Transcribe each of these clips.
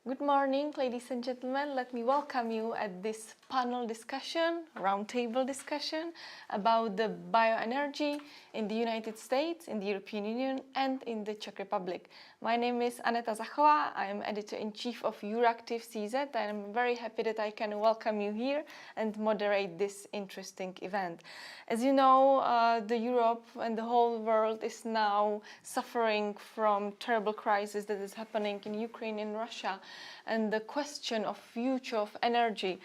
Good morning, ladies and gentlemen. Let me welcome you at this panel discussion, roundtable discussion about the bioenergy in the United States, in the European Union, and in the Czech Republic. My name is Aneta Zachová. I am editor-in-chief of Euractiv.cz, and I'm very happy that I can welcome you here and moderate this interesting event. As you know, the Europe and the whole world is now suffering from terrible crisis that is happening in Ukraine and Russia. And the question of future of energy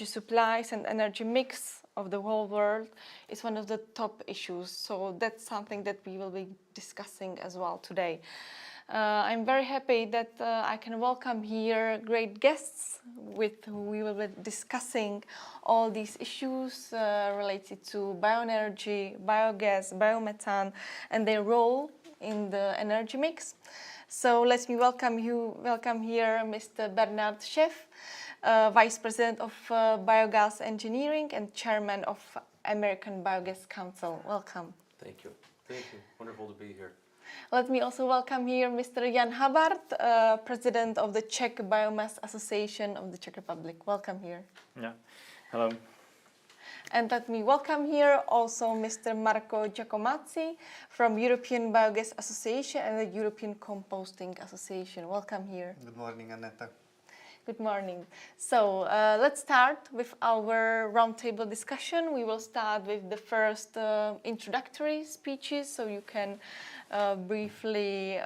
supplies and energy mix of the whole world is one of the top issues. So that's something that we will be discussing as well today. I'm very happy that I can welcome here great guests with who we will be discussing all these issues related to bioenergy, biogas, biomethane, and their role in the energy mix. So let me welcome here Mr. Bernard Sheff, Vice President of Biogas Engineering and Chairman of American Biogas Council. Welcome. Thank you. Thank you. Wonderful to be here. Let me also welcome here Mr. Jan Habart, President of the Czech Biomass Association of the Czech Republic. Welcome here. Yeah. Hello. And let me welcome here also Mr. Marco Giacomazzi from European Biogas Association and the European Composting Association. Welcome here. Good morning, Aneta. Good morning. So let's start with our roundtable discussion. We will start with the first introductory speeches, so you can briefly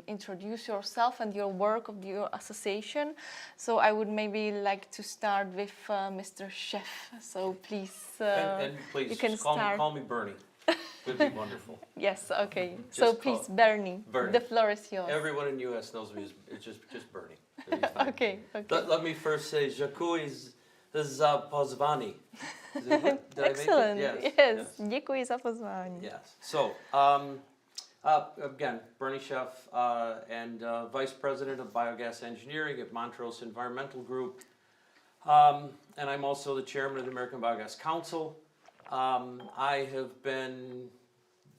introduce yourself and your work of your association. So I would maybe like to start with Mr. Sheff. So please, And please, you can start. Call me Bernie. Would be wonderful. Yes, okay. Just so please, Bernie, the floor is yours. Everyone in the U.S. knows me as just Bernie. Okay. Let me first say, Jakuj za pozvání. Excellent. Yes. Děkuji za pozvání. Yes. So, again, Bernie Sheff and Vice President of Biogas Engineering at Montrose Environmental Group. And I'm also the Chairman of the American Biogas Council. I have been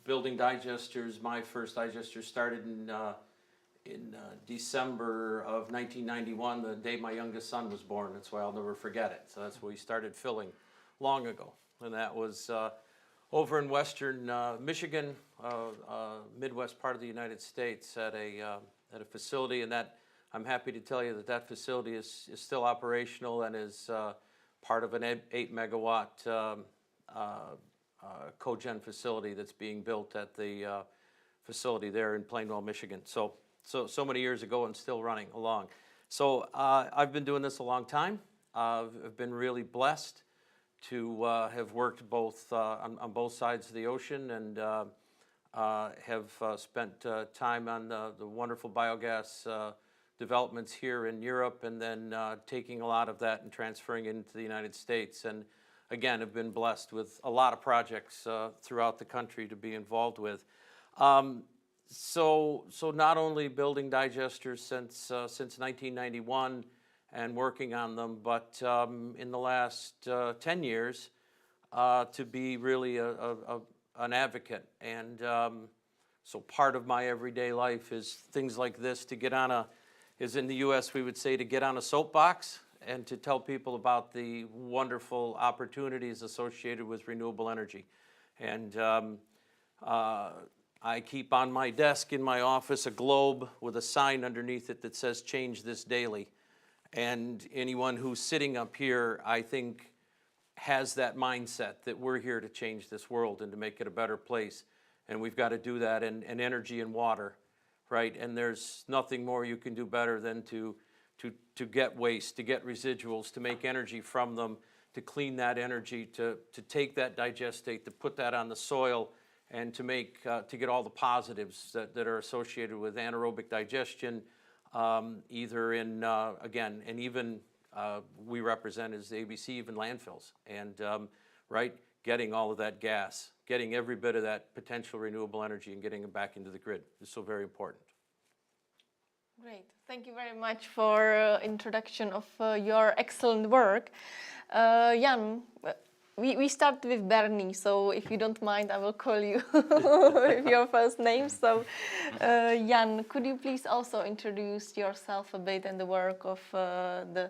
building digesters. My first digester started in December of 1991, the day my youngest son was born. That's why I'll never forget it. So that's when we started filling long ago. And that was over in western Michigan, Midwest part of the United States at a facility. And that I'm happy to tell you that facility is still operational and is part of an 8 megawatt cogen facility that's being built at the facility there in Plainwell, Michigan. So many years ago and still running along. So I've been doing this a long time. I've been really blessed to have worked both on both sides of the ocean and have spent time on the wonderful biogas developments here in Europe, and then taking a lot of that and transferring it into the United States. And again, have been blessed with a lot of projects throughout the country to be involved with. So not only building digesters since 1991 and working on them, but in the last 10 years to be really an advocate. And so part of my everyday life is things like this, to get on is in the U.S. we would say to get on a soapbox and to tell people about the wonderful opportunities associated with renewable energy. And I keep on my desk in my office a globe with a sign underneath it that says, "Change this daily." And anyone who's sitting up here, I think, has that mindset that we're here to change this world and to make it a better place. And we've got to do that in energy and water, right? And there's nothing more you can do better than to get waste, to get residuals, to make energy from them, to clean that energy, to take that digestate, to put that on the soil, and to get all the positives that are associated with anaerobic digestion, either in, again, and even we represent as the ABC, even landfills, and right, getting all of that gas, getting every bit of that potential renewable energy and getting it back into the grid is so very important. Great. Thank you very much for introduction of your excellent work. Jan, we start with Bernie, so if you don't mind, I will call you with your first name. So, Jan, could you please also introduce yourself a bit and the work of the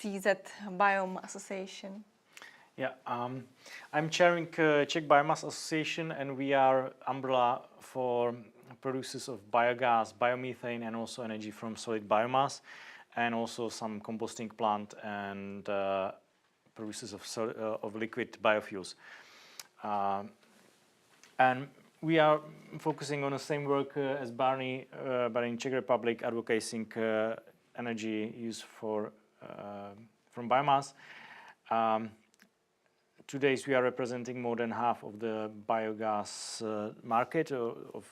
CZ Biom Association? Yeah, I'm chairing Czech Biomass Association, and we are umbrella for producers of biogas, biomethane, and also energy from solid biomass, and also some composting plant and producers of liquid biofuels. And we are focusing on the same work as Barney, but in Czech Republic, advocating energy use from biomass. Today we are representing more than half of the biogas market of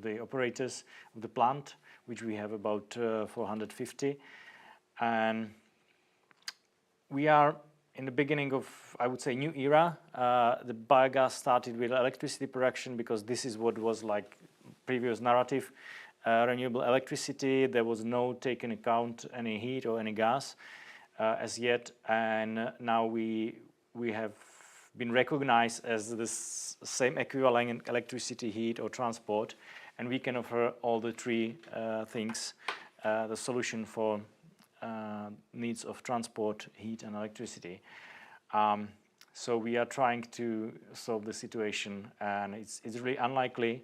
the operators of the plant, which we have about 450. And we are in the beginning of, I would say, new era. The biogas started with electricity production because this is what was like previous narrative. Renewable electricity, there was no taken account any heat or any gas as yet, and now we have been recognized as the same equivalent in electricity, heat or transport, and we can offer all the three things, the solution for needs of transport, heat and electricity. So we are trying to solve the situation, and it's really unlikely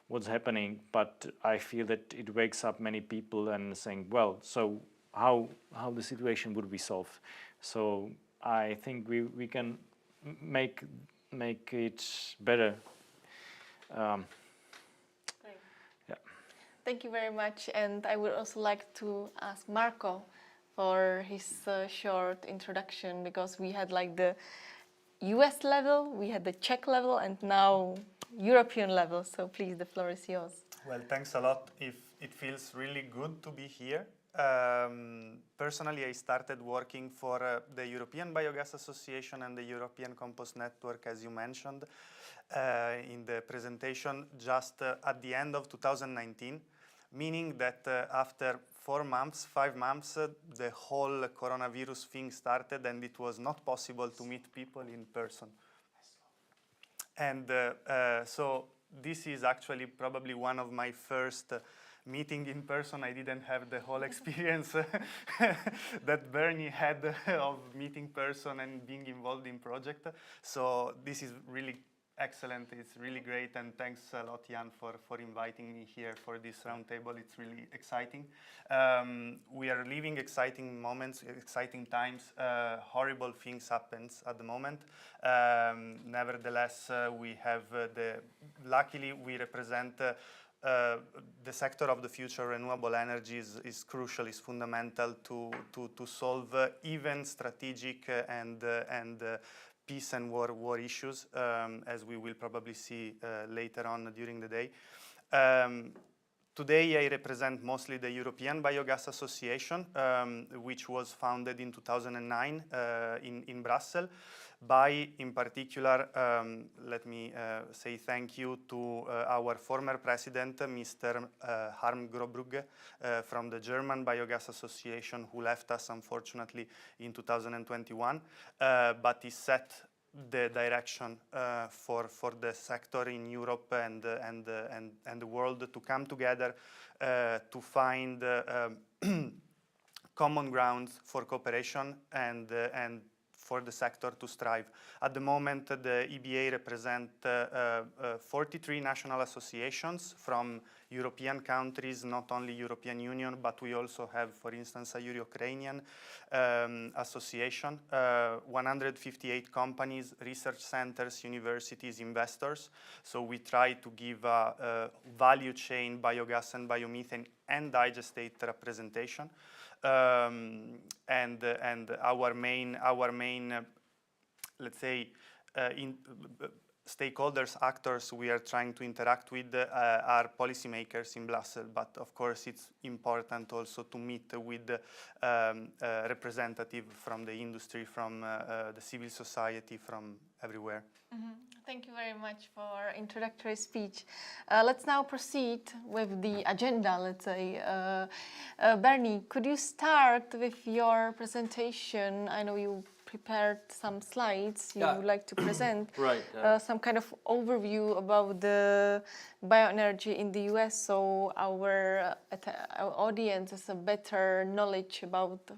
what's happening, but I feel that it wakes up many people and saying, well, so how the situation would be solved. So I think we can make it better. Great. Yeah. Thank you very much, and I would also like to ask Marco for his short introduction, because we had like the US level, we had the Czech level, and now European level. So please, the floor is yours. Well, thanks a lot. It feels really good to be here. Personally, I started working for the European Biogas Association and the European Compost Network, as you mentioned in the presentation, just at the end of 2019, meaning that after 5 months, the whole coronavirus thing started, and it was not possible to meet people in person. And so this is actually probably one of my first meeting in person. I didn't have the whole experience that Bernie had of meeting person and being involved in project. So this is really excellent. It's really great, and thanks a lot, Jan, for inviting me here for this roundtable. It's really exciting. We are living exciting moments, exciting times. Horrible things happens at the moment. Nevertheless, we have luckily we represent the sector of the future. Renewable energy is crucial, is fundamental to solve even strategic and peace and war issues, as we will probably see later on during the day. Today I represent mostly the European Biogas Association, which was founded in 2009 in Brussels by, in particular, let me say thank you to our former president, Mr. Harm Grobbrugge, from the German Biogas Association, who left us unfortunately in 2021, but he set the direction for the sector in Europe and the world to come together to find common grounds for cooperation and for the sector to strive. At the moment, the EBA represents 43 national associations from European countries, not only European Union, but we also have, for instance, a Ukrainian association, 158 companies, research centers, universities, investors. So we try to give a value chain, biogas and biomethane and digestate representation. And our main let's say stakeholders, actors we are trying to interact with are policymakers in Brussels, but of course it's important also to meet with representatives from the industry, from the civil society, from everywhere. Mm-hmm. Thank you very much for introductory speech. Let's now proceed with the agenda, let's say. Bernie, could you start with your presentation? I know you prepared some slides you Yeah. would like to present. Right. Some kind of overview about the bioenergy in the US, so our audience has a better knowledge about,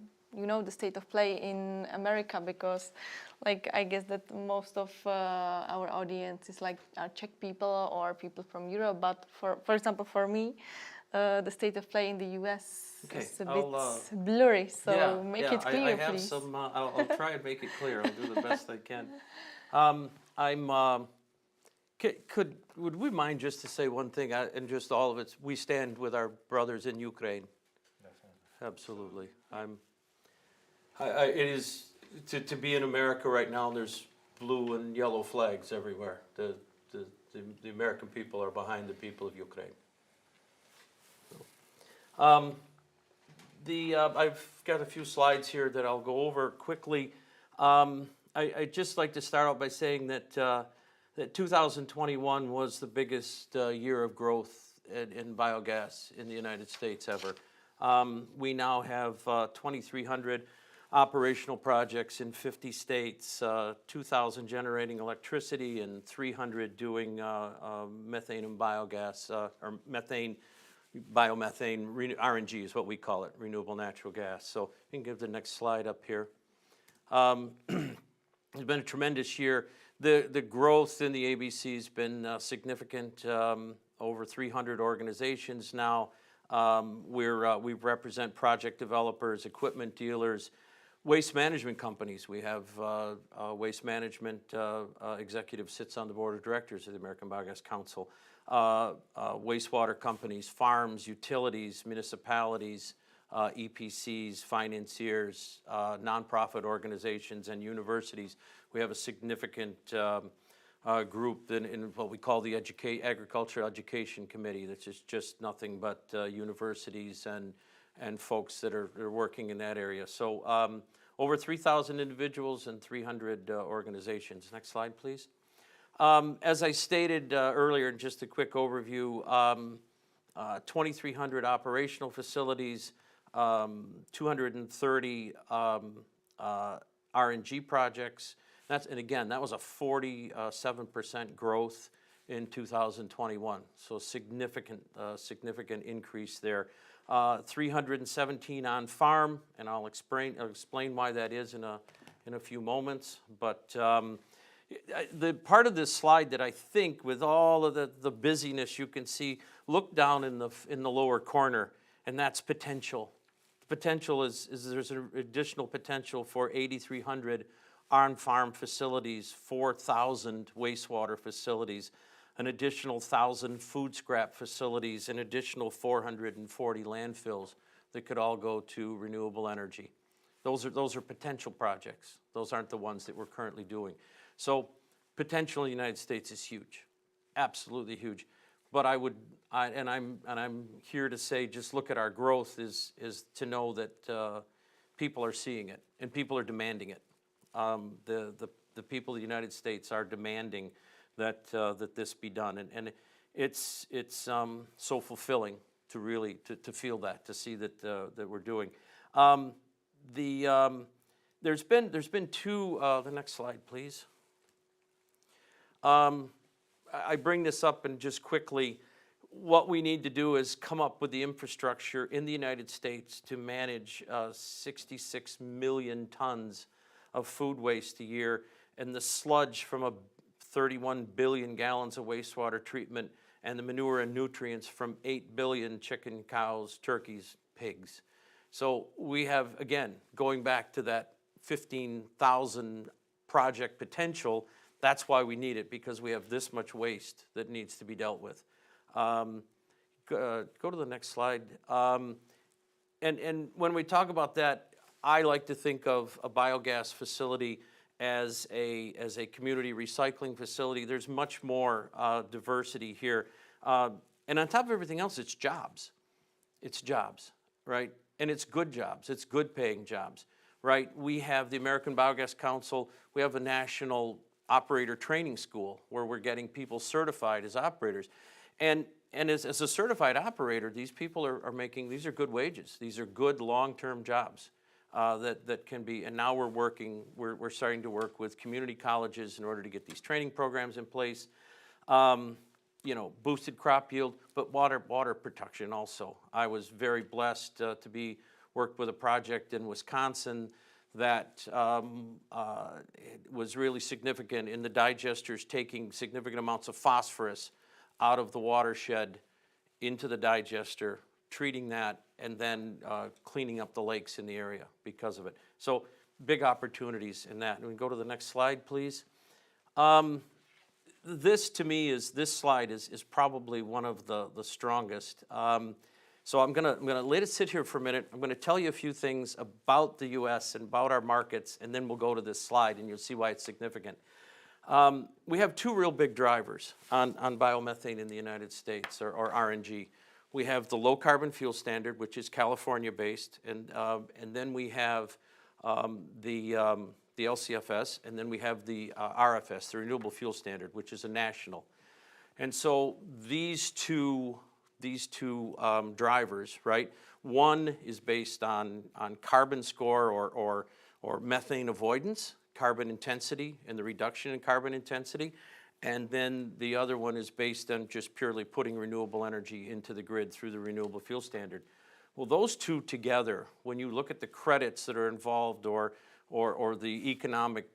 the state of play in America, because, like, I guess that most of our audience is like Czech people or people from Europe. But for example, for me, the state of play in the US is a bit blurry. So make it clear, I have please. some. I'll try and make it clear. I'll do the best I can. Would we mind just to say one thing, and just all of it? We stand with our brothers in Ukraine. Absolutely. It is to be in America right now. There's blue and yellow flags everywhere. The American people are behind the people of Ukraine. I've got a few slides here that I'll go over quickly. I'd just like to start out by saying that 2021 was the biggest year of growth in biogas in the United States ever. We now have 2,300 operational projects in 50 states, 2,000 generating electricity, and 300 doing methane and biogas, or methane, biomethane, RNG is what we call it, renewable natural gas. So you can give the next slide up here. It's been a tremendous year. The growth in the ABC has been significant. Over 300 organizations now. We represent project developers, equipment dealers, waste management companies. We have waste management executive sits on the board of directors of the American Biogas Council. Wastewater companies, farms, utilities, municipalities, EPCs, financiers, nonprofit organizations, and universities. We have a significant group in what we call the Agriculture Education Committee. That's just nothing but universities and folks that are working in that area. So over 3,000 individuals and 300 organizations. Next slide, please. As I stated earlier, just a quick overview, 2,300 operational facilities, 230 RNG projects. And again, that was a 47% growth in 2021. So significant increase there. 317 on farm, and I'll explain why that is in a few moments. But the part of this slide that I think, with all of the busyness, you can see, look down in the lower corner, and that's potential. The potential is there's an additional potential for 8,300 on-farm facilities, 4,000 wastewater facilities, an additional 1,000 food scrap facilities, an additional 440 landfills that could all go to renewable energy. Those are potential projects. Those aren't the ones that we're currently doing. So potential in the United States is huge, absolutely huge. But I'm here to say, just look at our growth is to know that people are seeing it and people are demanding it. The people of the United States are demanding that this be done, and it's so fulfilling to really to feel that, to see that we're doing. There's been two. The next slide, please. I bring this up and just quickly, what we need to do is come up with the infrastructure in the United States to manage 66 million tons of food waste a year, and the sludge from 31 billion gallons of wastewater treatment, and the manure and nutrients from 8 billion chicken, cows, turkeys, pigs. So we have, again, going back to that 15,000 project potential, that's why we need it, because we have this much waste that needs to be dealt with. Go to the next slide. And when we talk about that, I like to think of a biogas facility as a community recycling facility. There's much more diversity here. And on top of everything else, it's jobs. It's jobs, right? And it's good jobs. It's good paying jobs, right? We have the American Biogas Council. We have a national operator training school where we're getting people certified as operators. And as a certified operator, these people are making, these are good wages. These are good long-term jobs. that can be, and now we're starting to work with community colleges in order to get these training programs in place. You know, boosted crop yield, but water protection also. I was very blessed to worked with a project in Wisconsin that was really significant in the digesters, taking significant amounts of phosphorus out of the watershed into the digester, treating that, and then cleaning up the lakes in the area because of it. So big opportunities in that. And we can go to the next slide, please. This to me this slide is probably one of the strongest. So I'm gonna let it sit here for a minute. I'm gonna tell you a few things about the U.S. and about our markets, and then we'll go to this slide and you'll see why it's significant. We have two real big drivers on biomethane in the United States, or RNG. We have the low carbon fuel standard, which is California based, and then we have the LCFS, and then we have the RFS, the renewable fuel standard, which is a national. And so these two drivers, right? One is based on carbon score or methane avoidance, carbon intensity, and the reduction in carbon intensity. And then the other one is based on just purely putting renewable energy into the grid through the renewable fuel standard. Well, those two together, when you look at the credits that are involved or the economic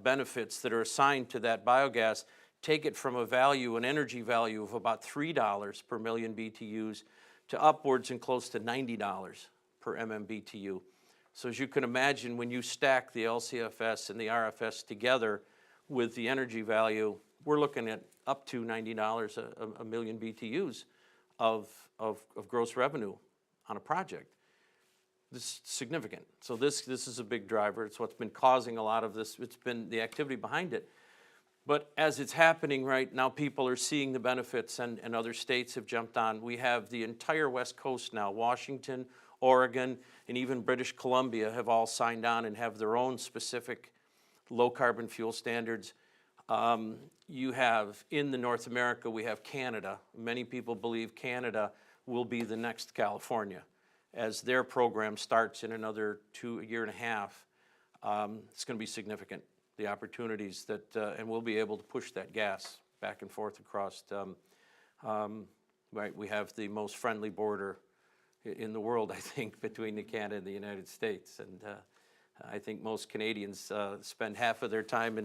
benefits that are assigned to that biogas, take it from a value, an energy value of about $3 per million BTUs to upwards and close to $90 per MMBTU. So as you can imagine, when you stack the LCFS and the RFS together with the energy value, we're looking at up to $90 a million BTUs of gross revenue on a project. This is significant. So this is a big driver. It's what's been causing a lot of this. It's been the activity behind it. But as it's happening right now, people are seeing the benefits, and other states have jumped on. We have the entire West Coast now, Washington, Oregon, and even British Columbia have all signed on and have their own specific low carbon fuel standards. You have, in the North America, we have Canada. Many people believe Canada will be the next California. As their program starts in another a year and a half, it's going to be significant, the opportunities that, and we'll be able to push that gas back and forth across, right, we have the most friendly border in the world, I think, between Canada and the United States. And I think most Canadians spend half of their time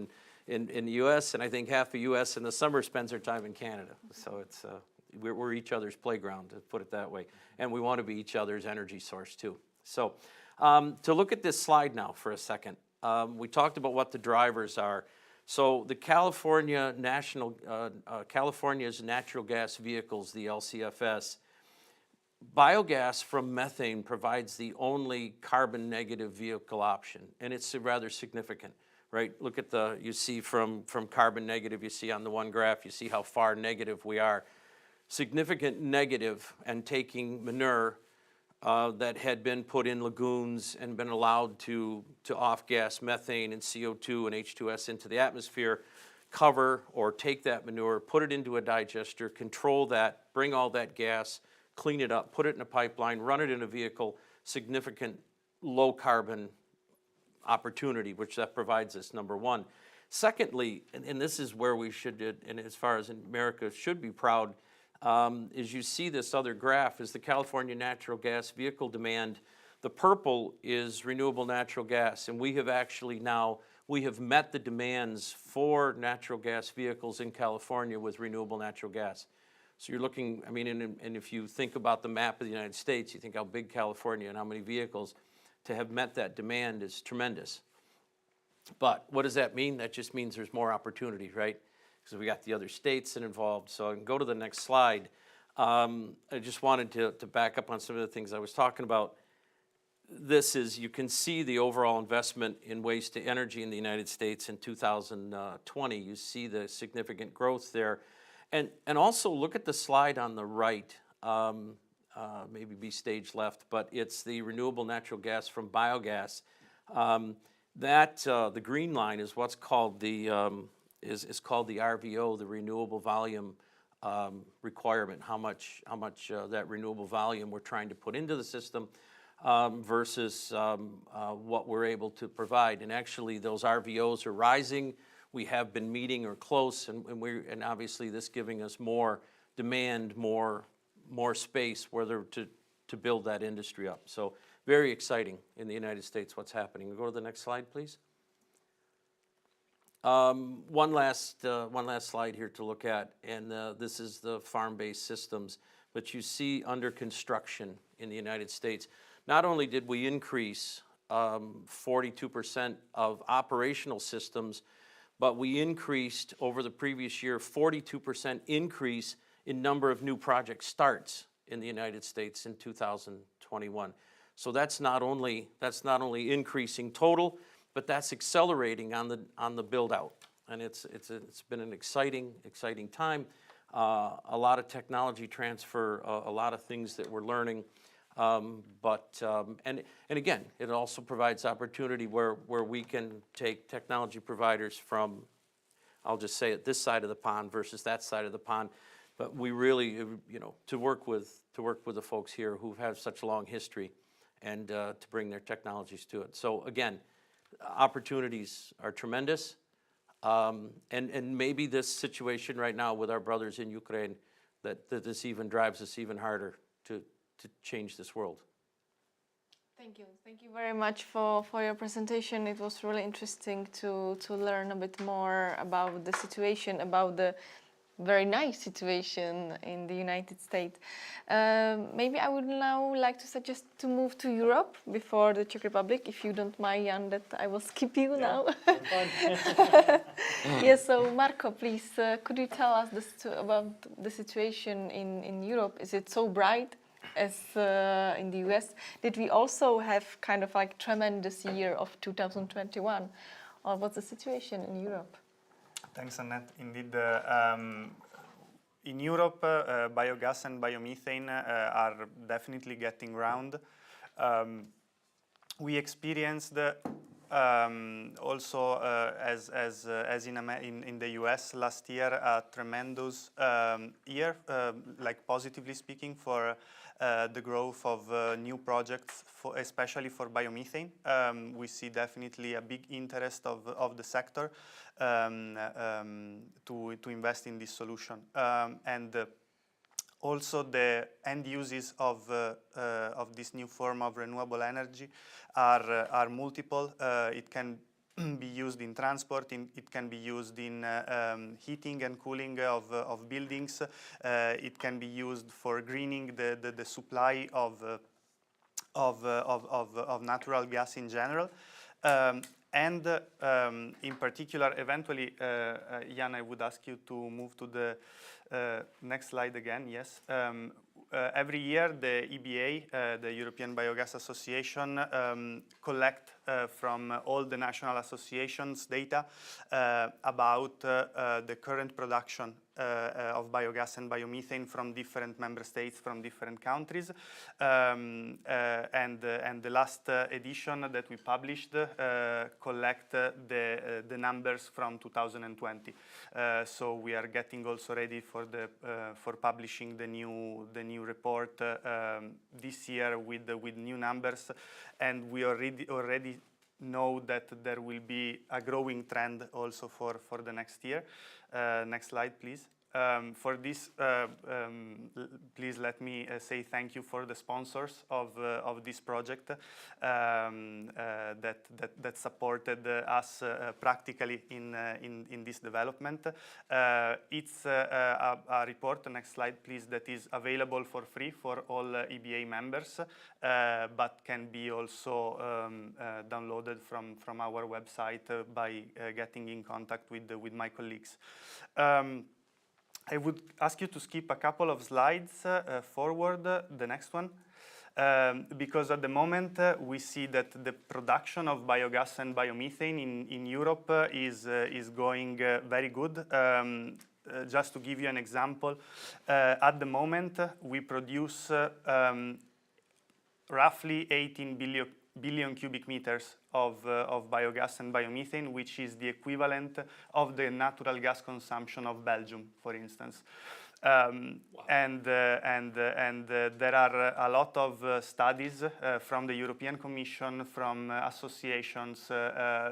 in the U.S., and I think half the U.S. in the summer spends their time in Canada. So it's, we're each other's playground, to put it that way. And we want to be each other's energy source, too. So to look at this slide now for a second, we talked about what the drivers are. So the California's natural gas vehicles, the LCFS, biogas from methane provides the only carbon negative vehicle option, and it's rather significant, right? Look at you see from carbon negative, you see on the one graph, you see how far negative we are. Significant negative, and taking manure that had been put in lagoons and been allowed to off-gas methane and CO2 and H2S into the atmosphere, cover or take that manure, put it into a digester, control that, bring all that gas, clean it up, put it in a pipeline, run it in a vehicle, significant low carbon opportunity, which that provides us, number one. Secondly, and this is where we should, and as far as America should be proud, as you see this other graph, is the California natural gas vehicle demand. The purple is renewable natural gas, and we have actually now, we have met the demands for natural gas vehicles in California with renewable natural gas. So you're looking, I mean, and if you think about the map of the United States, you think how big California and how many vehicles, to have met that demand is tremendous. But what does that mean? That just means there's more opportunity, right? Because we got the other states involved. So I can go to the next slide. I just wanted to back up on some of the things I was talking about. This is, you can see the overall investment in waste to energy in the United States in 2020. You see the significant growth there. And also look at the slide on the right, maybe be stage left, but it's the renewable natural gas from biogas. The green line is what's called is called the RVO, the renewable volume requirement, how much that renewable volume we're trying to put into the system. versus what we're able to provide. And actually, those RVOs are rising. We have been meeting or close, and obviously this giving us more demand, more space, whether to build that industry up. So very exciting in the United States what's happening. We'll go to the next slide, please. One last slide here to look at, and this is the farm-based systems. But you see under construction in the United States, not only did we increase 42% of operational systems, but we increased over the previous year 42% increase in number of new project starts in the United States in 2021. So that's not only increasing total, but that's accelerating on the build out, and it's been an exciting time. A lot of technology transfer, a lot of things that we're learning, and again, it also provides opportunity where we can take technology providers from, I'll just say it, this side of the pond versus that side of the pond. But we really, to work with the folks here who have such a long history, and to bring their technologies to it. So again, opportunities are tremendous, and maybe this situation right now with our brothers in Ukraine, that this even drives us even harder to change this world. Thank you very much for your presentation. It was really interesting to learn a bit more about the situation, about the very nice situation in the United States. Maybe I would now like to suggest to move to Europe before the Czech Republic, if you don't mind, Jan, that I will skip you now. Yes, so Marco, please, could you tell us about the situation in Europe? Is it so bright as in the US? Did we also have kind of like tremendous year of 2021? Or what's the situation in Europe? Thanks, Annette. Indeed, in Europe, biogas and biomethane are definitely getting round. We experienced also, as in the US last year, a tremendous year, like positively speaking, for the growth of new projects, especially for biomethane. We see definitely a big interest of the sector to invest in this solution, and also the end uses of this new form of renewable energy are multiple. It can be used in transport, it can be used in heating and cooling of buildings. It can be used for greening the supply of natural gas in general. And in particular, eventually, Jan, I would ask you to move to the next slide again. Yes. Every year, the EBA, the European Biogas Association, collect from all the national associations data about the current production of biogas and biomethane from different member states, from different countries. And the last edition that we published collect the numbers from 2020. So we are getting also ready for publishing the new report this year with new numbers, and we already know that there will be a growing trend also for the next year. Next slide, please. For this, please let me say thank you for the sponsors of this project that supported us practically in this development. It's a report, next slide please, that is available for free for all EBA members, but can be also downloaded from our website by getting in contact with my colleagues. I would ask you to skip a couple of slides forward, the next one, because at the moment we see that the production of biogas and biomethane in Europe is going very good. Just to give you an example, at the moment we produce roughly 18 billion cubic meters of biogas and biomethane, which is the equivalent of the natural gas consumption of Belgium, for instance. And there are a lot of studies from the European Commission, from associations,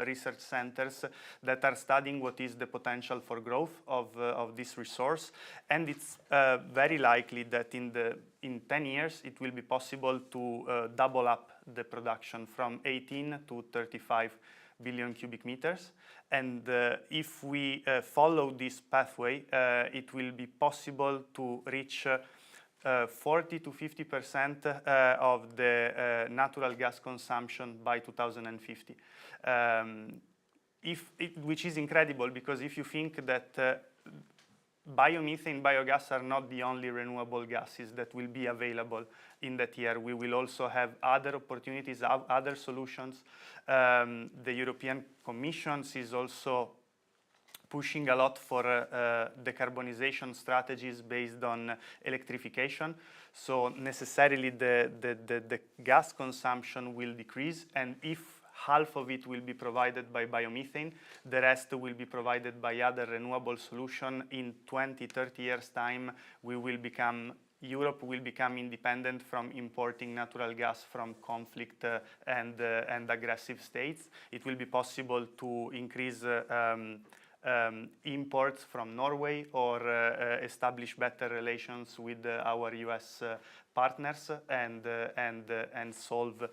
research centers that are studying what is the potential for growth of this resource. And it's very likely that in 10 years it will be possible to double up the production from 18 to 35 billion cubic meters. And if we follow this pathway, it will be possible to reach 40 to 50% of the natural gas consumption by 2050. Which is incredible, because if you think that biomethane, biogas are not the only renewable gases that will be available in that year. We will also have other opportunities, other solutions. The European Commission is also pushing a lot for decarbonization strategies based on electrification. So necessarily the gas consumption will decrease, and if half of it will be provided by biomethane, the rest will be provided by other renewable solutions. In 20, 30 years' time, Europe will become independent from importing natural gas from conflict and aggressive states. It will be possible to increase imports from Norway, or establish better relations with our US partners, and solve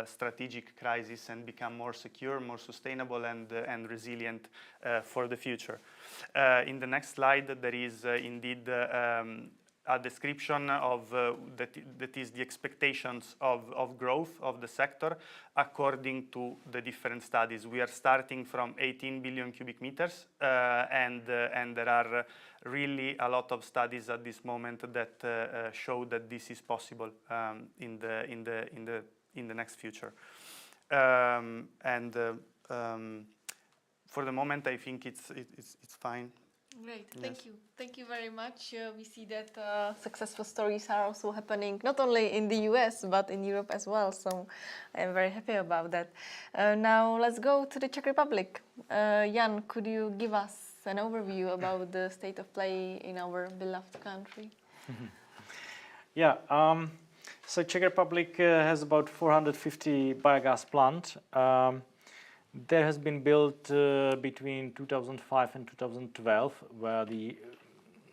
strategic crises and become more secure, more sustainable, and resilient for the future. In the next slide, there is indeed a description of that is the expectations of growth of the sector according to the different studies. We are starting from 18 billion cubic meters, and there are really a lot of studies at this moment that show that this is possible in the next future. For the moment, I think it's fine. Great, Yes. thank you. Thank you very much. We see that successful stories are also happening not only in the US but in Europe as well. So I'm very happy about that. Now let's go to the Czech Republic. Jan, could you give us an overview about the state of play in our beloved country? Yeah, so Czech Republic has about 450 biogas plants. There has been built between 2005 and 2012, where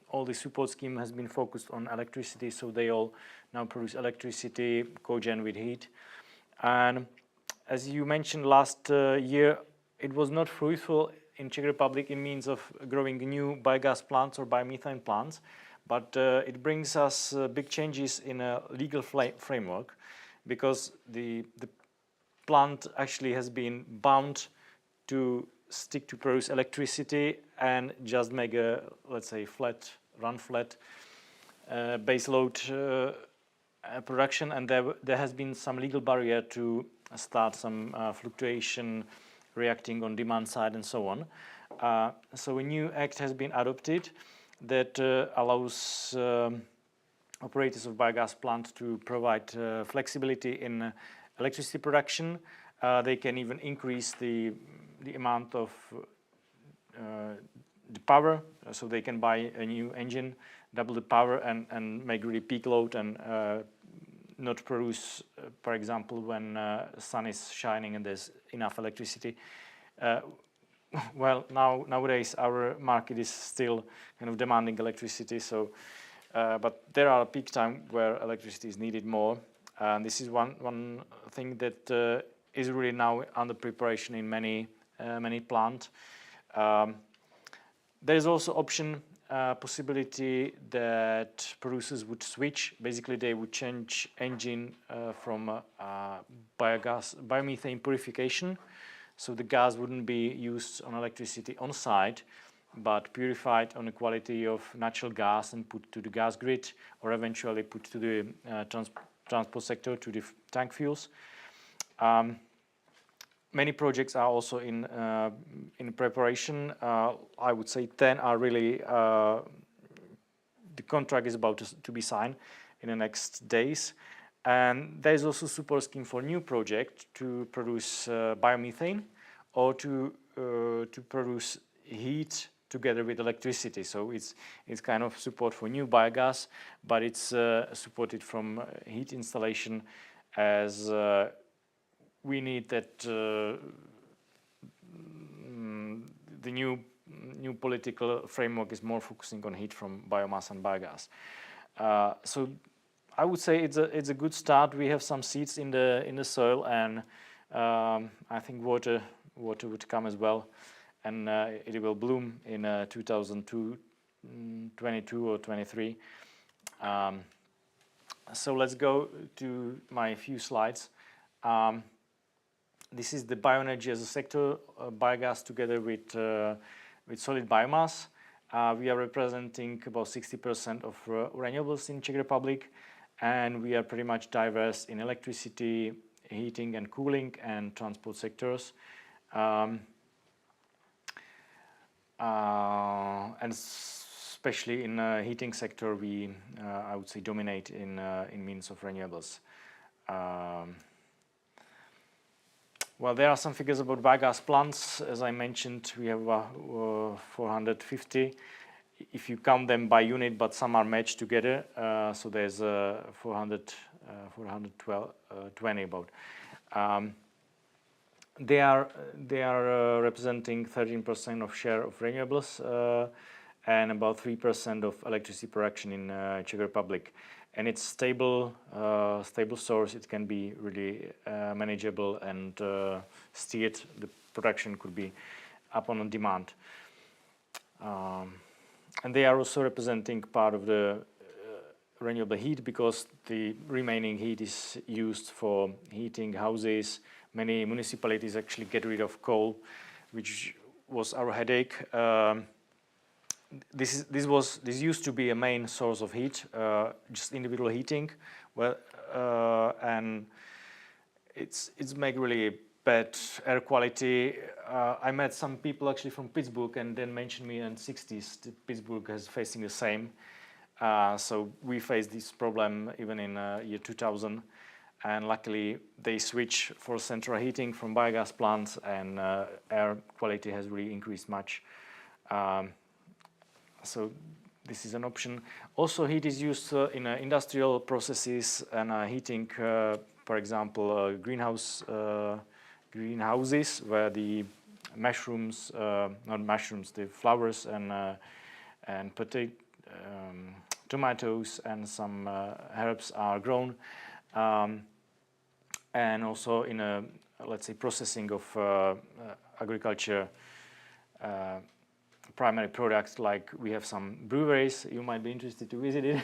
all the support scheme has been focused on electricity, so they all now produce electricity, cogen with heat. And as you mentioned, last year it was not fruitful in Czech Republic in means of growing new biogas plants or biomethane plants, but it brings us big changes in a legal framework, because the plant actually has been bound to stick to produce electricity and just make a, let's say, run flat base load production, and there has been some legal barrier to start some fluctuation reacting on demand side and so on. So a new act has been adopted that allows operators of biogas plants to provide flexibility in electricity production. They can even increase the amount of the power, so they can buy a new engine, double the power, and make really peak load, and not produce, for example, when sun is shining and there's enough electricity. Well, nowadays our market is still kind of demanding electricity, so but there are peak time where electricity is needed more. And this is one thing that is really now under preparation in many plants. There is also possibility that producers would switch. Basically, they would change engine from biomethane purification, so the gas wouldn't be used on electricity on site, but purified on the quality of natural gas and put to the gas grid, or eventually put to the transport sector, to the tank fuels. Many projects are also in preparation. I would say 10 are really, the contract is about to be signed in the next days. And there is also support scheme for new project to produce biomethane, or to produce heat together with electricity. So it's kind of support for new biogas, but it's supported from heat installation, as we need that the new political framework is more focusing on heat from biomass and biogas. So I would say it's a good start. We have some seeds in the soil, and I think water would come as well, and it will bloom in 2022 or 23. So let's go to my few slides. This is the bioenergy as a sector, biogas together with solid biomass. We are representing about 60% of renewables in Czech Republic, and we are pretty much diverse in electricity, heating and cooling, and transport sectors. And especially in the heating sector, we, I would say, dominate in means of renewables. Well, there are some figures about biogas plants. As I mentioned, we have 450. If you count them by unit, but some are matched together, so there's 420 about. They are representing 13% of share of renewables and about 3% of electricity production in Czech Republic. And it's stable source. It can be really manageable and steered. The production could be upon demand. And they are also representing part of the renewable heat, because the remaining heat is used for heating houses. Many municipalities actually get rid of coal, which was our headache. This used to be a main source of heat, just individual heating, well, and it's make really bad air quality. I met some people actually from Pittsburgh, and then mentioned me in the 60s that Pittsburgh is facing the same. So we faced this problem even in year 2000, and luckily they switched for central heating from biogas plants, and air quality has really increased much. So this is an option. Also, heat is used in industrial processes and heating, for example, greenhouses, where the mushrooms, not mushrooms, the flowers and tomatoes and some herbs are grown, and also in a, let's say, processing of agriculture. Primary products, like we have some breweries. You might be interested to visit it.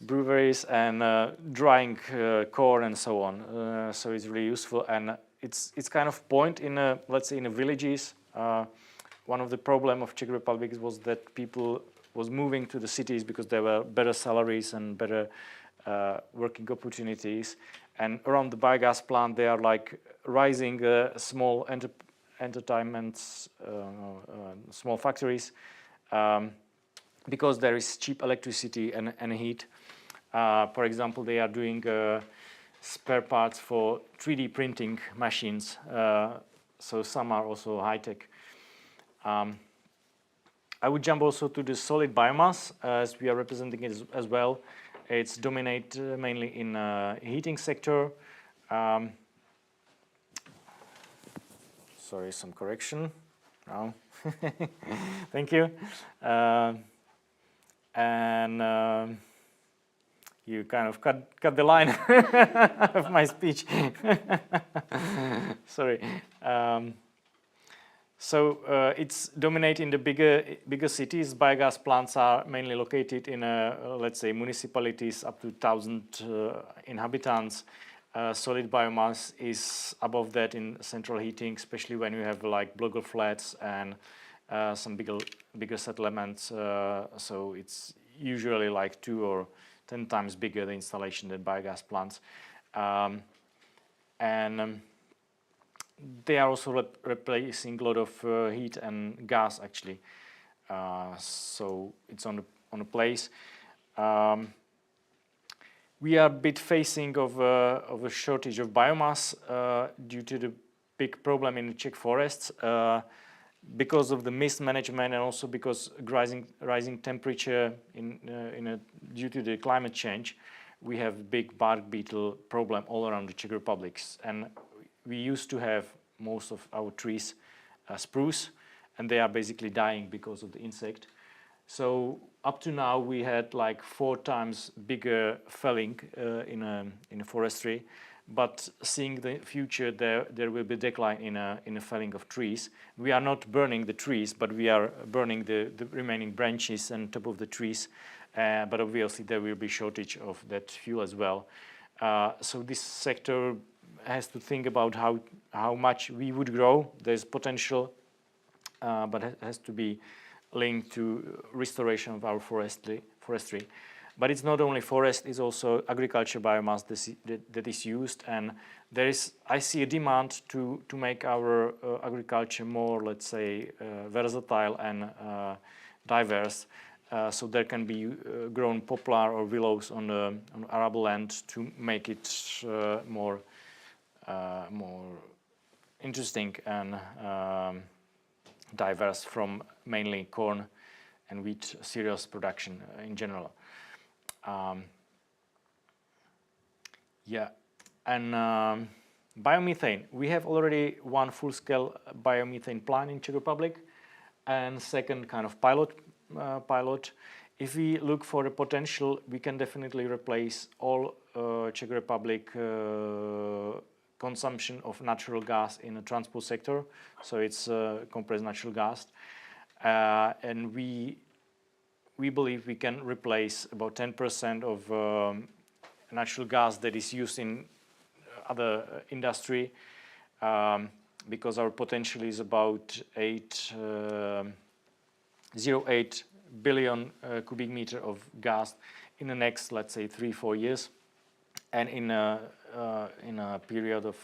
Breweries and drying corn and so on. So it's really useful, and it's kind of point in let's say in the villages. One of the problem of Czech Republic was that people was moving to the cities because there were better salaries and better working opportunities. And around the biogas plant, they are like rising small entertainments, small factories, because there is cheap electricity and heat. For example, they are doing spare parts for 3D printing machines, so some are also high-tech. I would jump also to the solid biomass, as we are representing it as well. It's dominate mainly in heating sector. Sorry, some correction. No. Thank you. And you kind of cut the line of my speech. Sorry. So it's dominate in the bigger cities. Biogas plants are mainly located in, let's say, municipalities up to 1,000 inhabitants. Solid biomass is above that in central heating, especially when you have like block of flats and some bigger settlements. So it's usually like 2 or 10 times bigger the installation than biogas plants. And they are also replacing a lot of heat and gas actually. So it's on a place. We are a bit facing of a shortage of biomass due to the big problem in the Czech forests. because of the mismanagement and also because rising temperature due to the climate change, we have big bark beetle problem all around the Czech Republic. And we used to have most of our trees spruce, and they are basically dying because of the insect. So up to now we had like 4 times bigger felling in a forestry, but seeing the future, there will be decline in a felling of trees. We are not burning the trees, but we are burning the remaining branches and top of the trees. But obviously there will be shortage of that fuel as well. So this sector has to think about how much we would grow. There's potential, but it has to be linked to restoration of our forestry. But it's not only forest, it's also agriculture biomass that is used, and I see a demand to make our agriculture more, let's say, versatile and diverse. So there can be grown poplar or willows on arable land to make it more interesting and diverse from mainly corn and wheat cereals production in general. And biomethane. We have already one full-scale biomethane plant in Czech Republic, and second kind of pilot. If we look for the potential, we can definitely replace all Czech Republic consumption of natural gas in the transport sector. So it's compressed natural gas, and we believe we can replace about 10% of natural gas that is used in other industry, because our potential is about 0.8 billion cubic meter of gas in the next, let's say, 3-4 years, and in a period of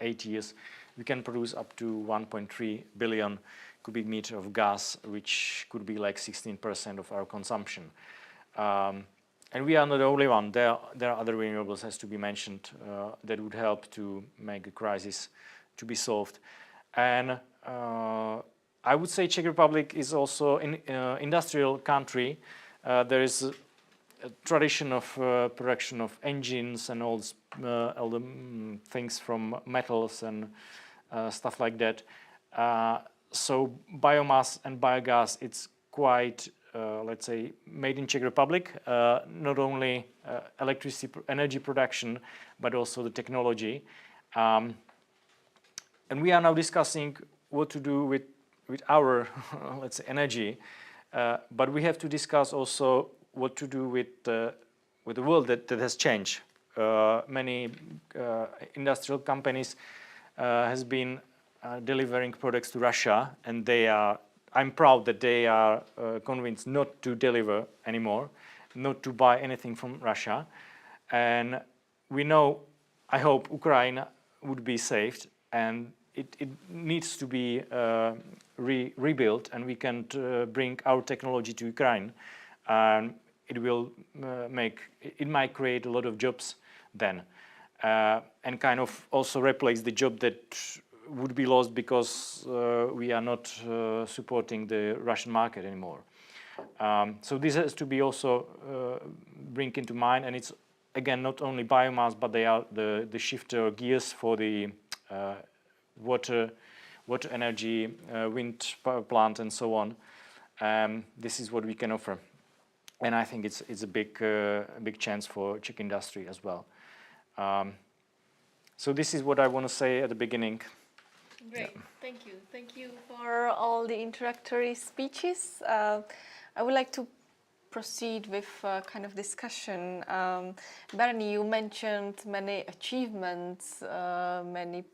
8 years, we can produce up to 1.3 billion cubic meter of gas, which could be like 16% of our consumption. And we are not the only one. There are other renewables, has to be mentioned, that would help to make the crisis to be solved. And I would say Czech Republic is also an industrial country. There is a tradition of production of engines and all the things from metals and stuff like that. So biomass and biogas, it's quite, let's say, made in Czech Republic. Not only electricity energy production, but also the technology. And we are now discussing what to do with our, let's say, energy. But we have to discuss also what to do with the world that has changed. Many industrial companies has been delivering products to Russia, and I'm proud that they are convinced not to deliver anymore, not to buy anything from Russia. And we know, I hope Ukraine would be saved, and it needs to be rebuilt, and we can bring our technology to Ukraine. It might create a lot of jobs then, and kind of also replace the job that would be lost because we are not supporting the Russian market anymore. So this has to be also bring into mind, and it's again not only biomass, but they are the shifter gears for the water energy, wind power plant, and so on. This is what we can offer, and I think it's a big chance for Czech industry as well. So this is what I want to say at the beginning. Great, yeah. Thank you for all the introductory speeches. I would like to proceed with kind of discussion. Bernie, you mentioned many achievements, many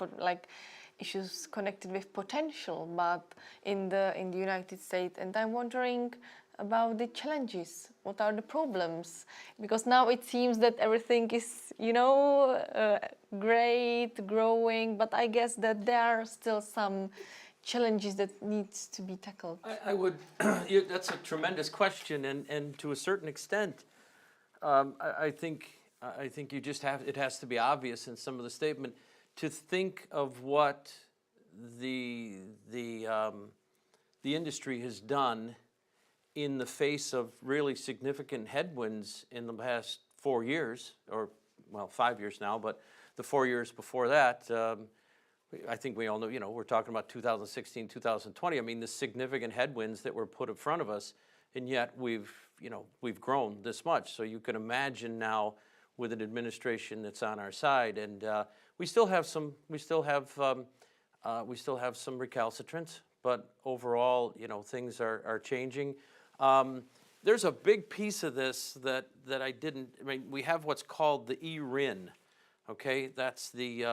issues connected with potential, but in the United States, and I'm wondering about the challenges. What are the problems? Because now it seems that everything is, great, growing, but I guess that there are still some challenges that needs to be tackled. I would, that's a tremendous question, and to a certain extent, I think you just have, it has to be obvious in some of the statement, to think of what the the industry has done in the face of really significant headwinds in the past 4 years, or well, 5 years now, but the 4 years before that, I think we all know, we're talking about 2016, 2020. I mean, the significant headwinds that were put in front of us, and yet we've grown this much. So you can imagine now with an administration that's on our side, and we still have some recalcitrance, but overall, things are changing. There's a big piece of this that we have what's called the e-RIN, okay? That's the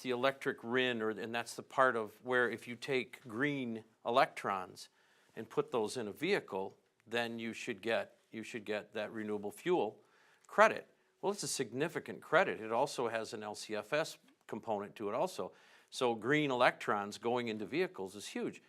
electric RIN, and that's the part of where if you take green electrons and put those in a vehicle, then you should get that renewable fuel credit. Well, it's a significant credit. It also has an LCFS component to it also. So green electrons going into vehicles is huge.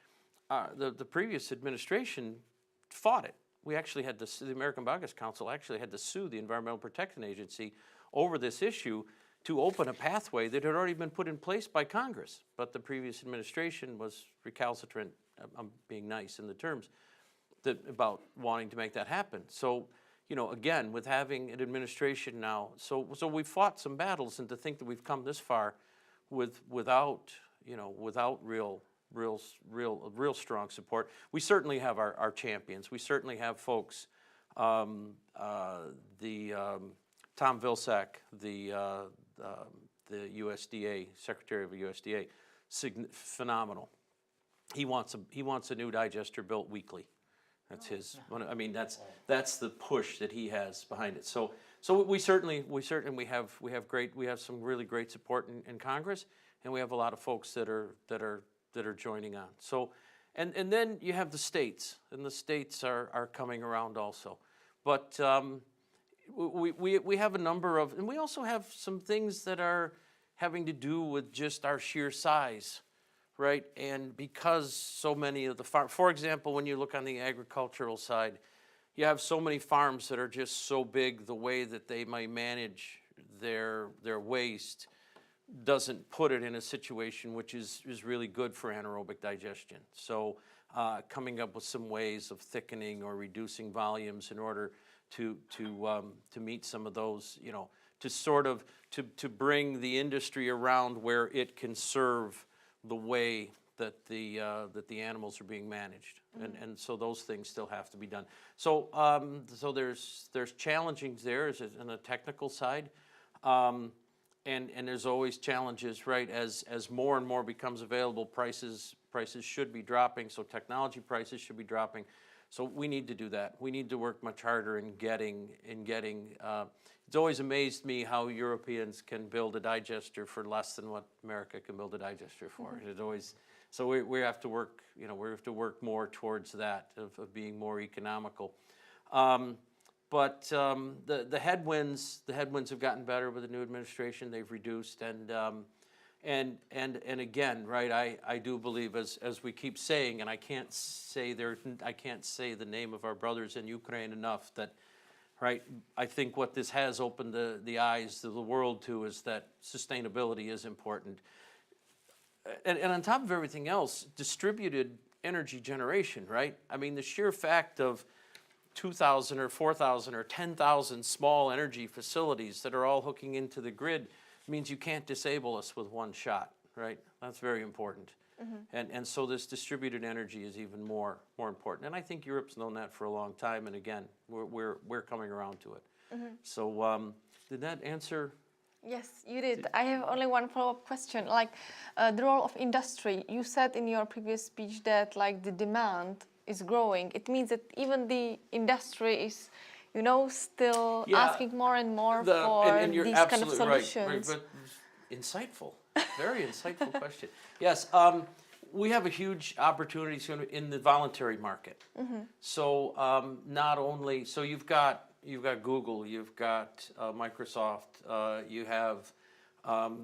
The previous administration fought it. We actually had the American Biogas Council actually had to sue the Environmental Protection Agency over this issue to open a pathway that had already been put in place by Congress. But the previous administration was recalcitrant, I'm being nice in the terms, about wanting to make that happen. So, again, with having an administration now, so we fought some battles, and to think that we've come this far without real strong support. We certainly have our champions. We certainly have folks, Tom Vilsack, the USDA, Secretary of the USDA, phenomenal. He wants a new digester built weekly. That's his. I mean, that's the push that he has behind it. So we certainly have some really great support in Congress, and we have a lot of folks that are joining on. So, and then you have the states, and the states are coming around also. But we have a number of, and we also have some things that are having to do with just our sheer size, right? And because so many of the farms, for example, when you look on the agricultural side, you have so many farms that are just so big, the way that they might manage their waste doesn't put it in a situation which is really good for anaerobic digestion. So coming up with some ways of thickening or reducing volumes in order to meet some of those, to sort of to bring the industry around where it can serve the way that the animals are being managed, and so those things still have to be done. So so there's challenges there on the technical side, and there's always challenges, right? As more and more becomes available, prices should be dropping. So technology prices should be dropping. So we need to do that. We need to work much harder in getting. It's always amazed me how Europeans can build a digester for less than what America can build a digester for. It always, so we have to work. We have to work more towards that of being more economical. But the headwinds have gotten better with the new administration. They've reduced, and again, right? I do believe, as we keep saying, and I can't say the name of our brothers in Ukraine enough, that, right? I think what this has opened the eyes of the world to is that sustainability is important, and on top of everything else, distributed energy generation, right? I mean, the sheer fact of 2,000 or 4,000 or 10,000 small energy facilities that are all hooking into the grid means you can't disable us with one shot, right? That's very important. And so this distributed energy is even more important. And I think Europe's known that for a long time. And again, we're coming around to it. So did that answer? Yes, you did. I have only one follow-up question. Like the role of industry. You said in your previous speech that like the demand is growing. It means that even the industry is, still asking more and more for and you're these kind of solutions. Right, but insightful, very insightful question. Yes, we have a huge opportunity in the voluntary market. So not only, so you've got Google, you've got Microsoft, you have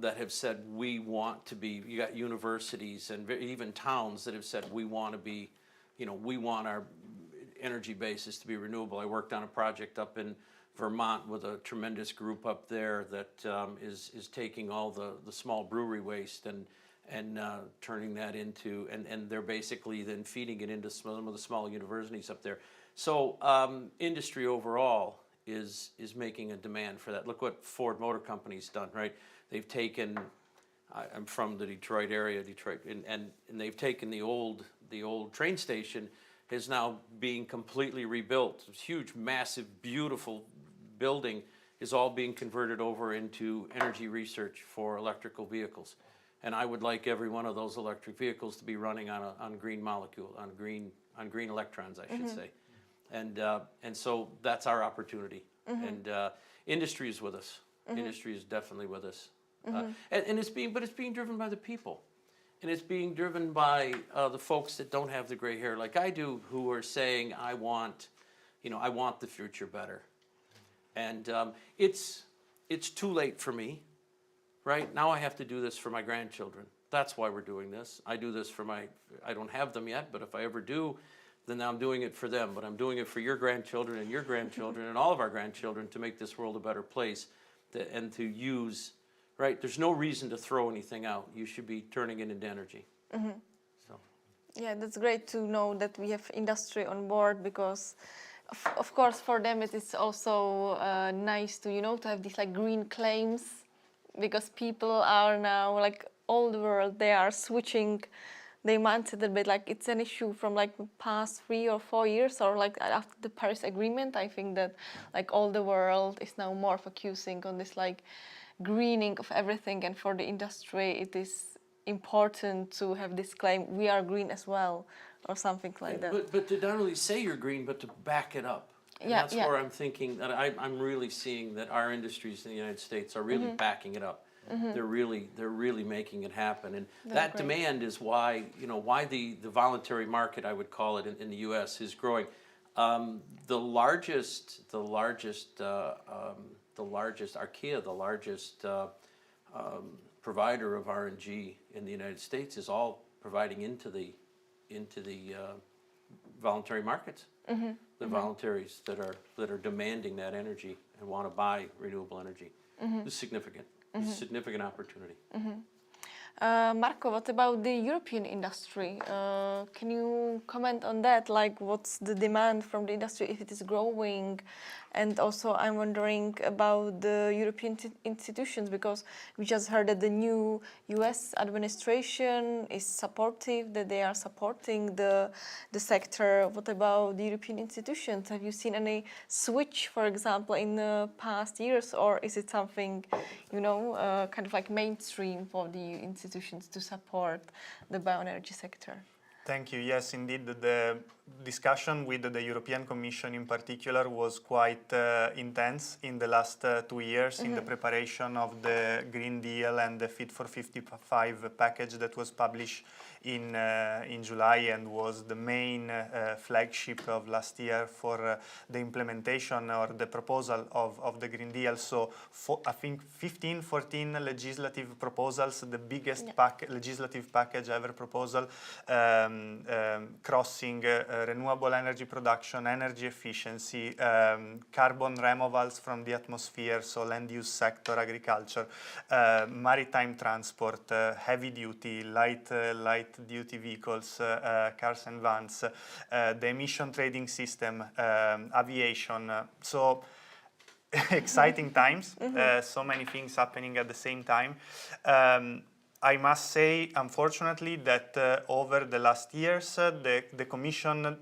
that have said we want to be. You got universities and even towns that have said we want to be. We want our energy basis to be renewable. I worked on a project up in Vermont with a tremendous group up there that is taking all the small brewery waste and and turning that into, and they're basically then feeding it into some of the small universities up there. So industry overall is making a demand for that. Look what Ford Motor Company's done, right? They've taken, I'm from the Detroit area, and they've taken the old train station is now being completely rebuilt. This huge, massive, beautiful building is all being converted over into energy research for electrical vehicles. And I would like every one of those electric vehicles to be running on green molecule, on green electrons, I should say. And so that's our opportunity. And industry is with us. Industry is definitely with us. And it's being driven by the people. And it's being driven by the folks that don't have the gray hair like I do, who are saying, I want the future better. And it's too late for me, right? Now I have to do this for my grandchildren. That's why we're doing this. I do this for I don't have them yet, but if I ever do, then I'm doing it for them. But I'm doing it for your grandchildren and your grandchildren and all of our grandchildren to make this world a better place and to use, right? There's no reason to throw anything out. You should be turning it into energy. So. Yeah, that's great to know that we have industry on board, because of course for them it is also nice to, to have these like green claims, because people are now, like all the world, they are switching their mindset a bit. Like it's an issue from like the past 3 or 4 years, or like after the Paris Agreement. I think that like all the world is now more focusing on this like greening of everything, and for the industry it is important to have this claim, we are green as well, or something like that. But to not only say you're green, but to back it up. And that's where I'm thinking that I'm really seeing that our industries in the United States are really backing it up. They're really making it happen, and that demand is why the voluntary market, I would call it, in the U.S. is growing. The largest Archaea, the largest provider of RNG in the United States, is all providing into the voluntary markets. The voluntaries that are demanding that energy and want to buy renewable energy. This is significant. It's a significant opportunity. Marco, what about the European industry? Can you comment on that? Like, what's the demand from the industry, if it is growing? And also, I'm wondering about the European institutions, because we just heard that the new US administration is supportive, that they are supporting the sector. What about the European institutions? Have you seen any switch, for example, in the past years, or is it something, kind of like mainstream for the institutions to support the bioenergy sector? Thank you. Yes, indeed, the discussion with the European Commission in particular was quite intense in the last 2 years in the preparation of the Green Deal and the Fit for 55 package that was published in July, and was the main flagship of last year for the implementation or the proposal of the Green Deal. So I think 14 legislative proposals, the biggest legislative package ever proposal, crossing renewable energy production, energy efficiency, carbon removals from the atmosphere, so land use sector, agriculture, maritime transport, heavy duty, light duty vehicles, cars and vans, the emission trading system, aviation. So exciting times, so many things happening at the same time. I must say, unfortunately, that over the last years, the Commission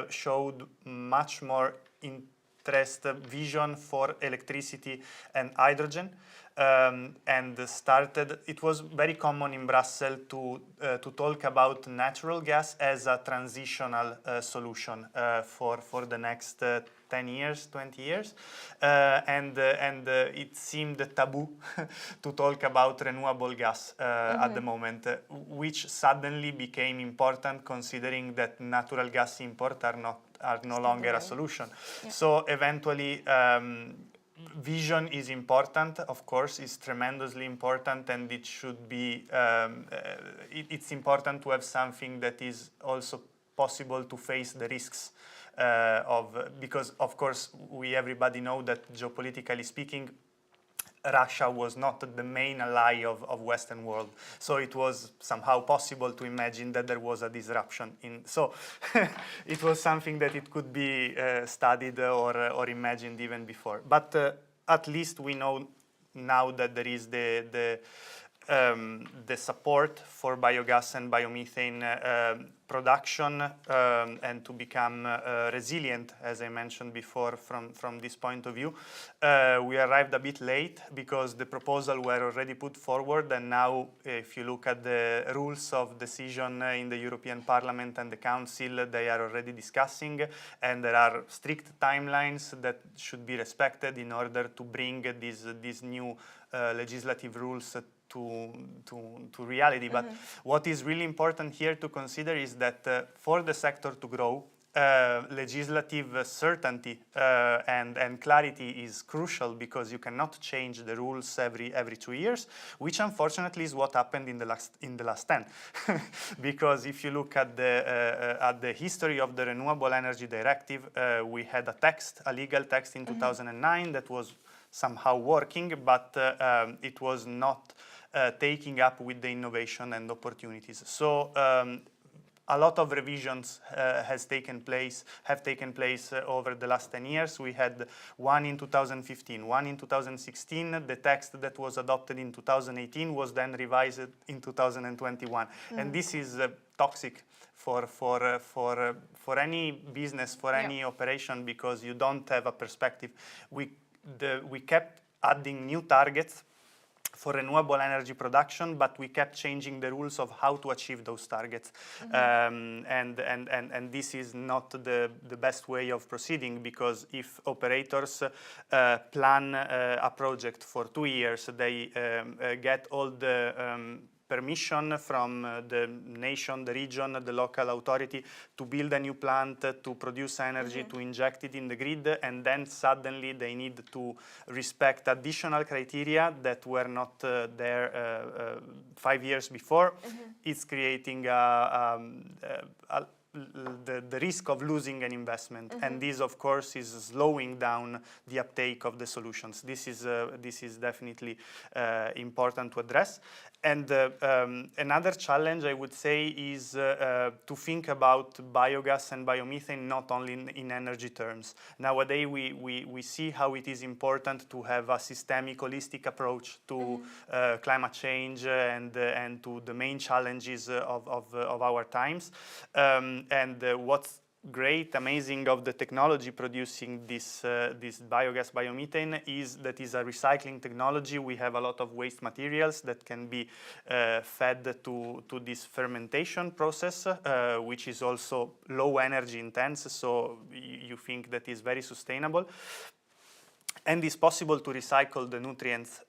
showed much more interest, vision for electricity and hydrogen, and started. It was very common in Brussels to talk about natural gas as a transitional solution for the next 10 years, 20 years, and it seemed taboo to talk about renewable gas at the moment, which suddenly became important considering that natural gas imports are no longer a solution. Yeah. So eventually, vision is important, of course, is tremendously important, and it should be, it's important to have something that is also possible to face the risks because of course everybody know that geopolitically speaking, Russia was not the main ally of Western world. So it was somehow possible to imagine that there was a disruption. So it was something that it could be studied or imagined even before. But at least we know now that there is the support for biogas and biomethane production and to become resilient, as I mentioned before, from this point of view. We arrived a bit late because the proposal were already put forward, and now if you look at the rules of decision in the European Parliament and the Council, they are already discussing, and there are strict timelines that should be respected in order to bring these new legislative rules to reality. But what is really important here to consider is that for the sector to grow, legislative certainty and clarity is crucial, because you cannot change the rules every 2 years, which unfortunately is what happened in the last 10. Because if you look at the history of the Renewable Energy Directive, we had a legal text in 2009 that was somehow working, but it was not taking up with the innovation and opportunities. So a lot of revisions have taken place over the last 10 years. We had one in 2015, one in 2016. The text that was adopted in 2018 was then revised in 2021. And this is toxic for any business, for any operation, because you don't have a perspective. We kept adding new targets for renewable energy production, but we kept changing the rules of how to achieve those targets. And this is not the best way of proceeding, because if operators plan a project for 2 years, they get all the permission from the nation, the region, the local authority to build a new plant, to produce energy, to inject it in the grid, and then suddenly they need to respect additional criteria that were not there 5 years before. It's creating the risk of losing an investment, and this, of course, is slowing down the uptake of the solutions. This is definitely important to address. And another challenge, I would say, is to think about biogas and biomethane not only in energy terms. Nowadays, we see how it is important to have a systemic, holistic approach to climate change and to the main challenges of our times. And what's great, amazing of the technology producing this biogas, biomethane, is that is a recycling technology. We have a lot of waste materials that can be fed to this fermentation process, which is also low energy intense, so you think that is very sustainable. And it's possible to recycle the nutrients,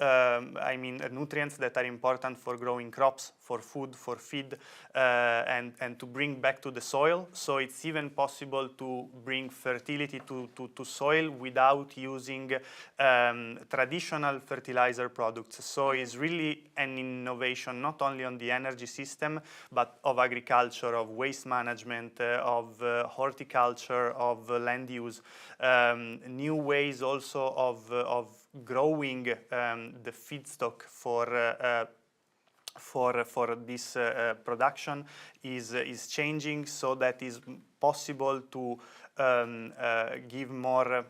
nutrients that are important for growing crops, for food, for feed, and to bring back to the soil. So it's even possible to bring fertility to soil without using traditional fertilizer products. So it's really an innovation, not only on the energy system, but of agriculture, of waste management, of horticulture, of land use, new ways also of growing the feedstock for this production is changing, so that is possible to give more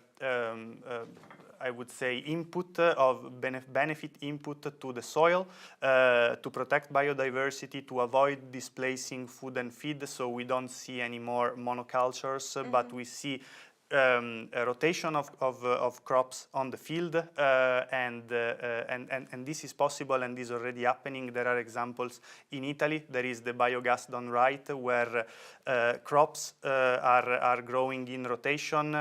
I would say input of benefit input to the soil, to protect biodiversity, to avoid displacing food and feed, so we don't see any more monocultures, but we see a rotation of crops on the field, and this is possible and is already happening. There are examples in Italy. There is the biogas done right, where crops are growing in rotation,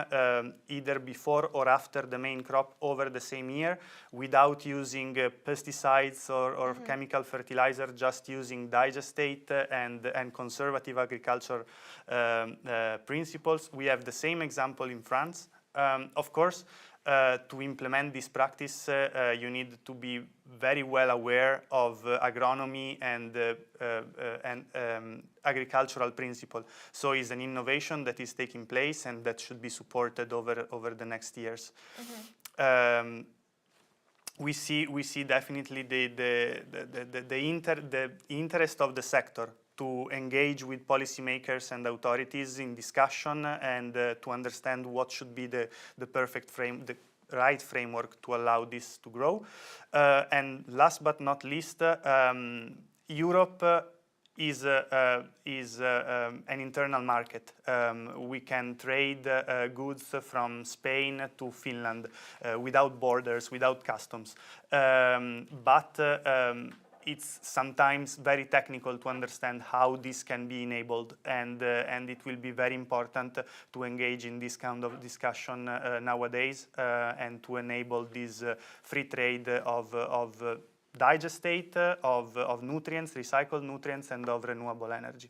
either before or after the main crop over the same year, without using pesticides or chemical fertilizer, just using digestate and conservative agriculture principles. We have the same example in France. Of course, to implement this practice, you need to be very well aware of agronomy and agricultural principle. So it's an innovation that is taking place and that should be supported over the next years. we see definitely the interest of the sector to engage with policymakers and authorities in discussion and to understand what should be the perfect the right framework to allow this to grow. And last but not least, Europe is an internal market. We can trade goods from Spain to Finland without borders, without customs. But it's sometimes very technical to understand how this can be enabled, and it will be very important to engage in this kind of discussion nowadays and to enable this free trade of digestate, of nutrients, recycled nutrients, and of renewable energy.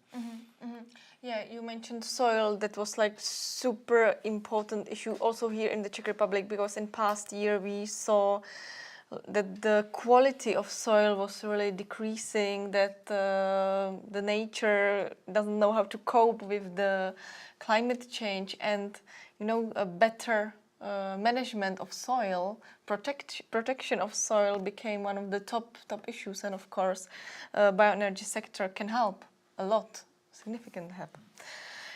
Yeah, you mentioned soil. That was like super important issue also here in the Czech Republic, because in past year we saw that the quality of soil was really decreasing, that the nature doesn't know how to cope with the climate change, and a better management of soil, protection of soil became one of the top issues, and of course bioenergy sector can help a lot, significant help.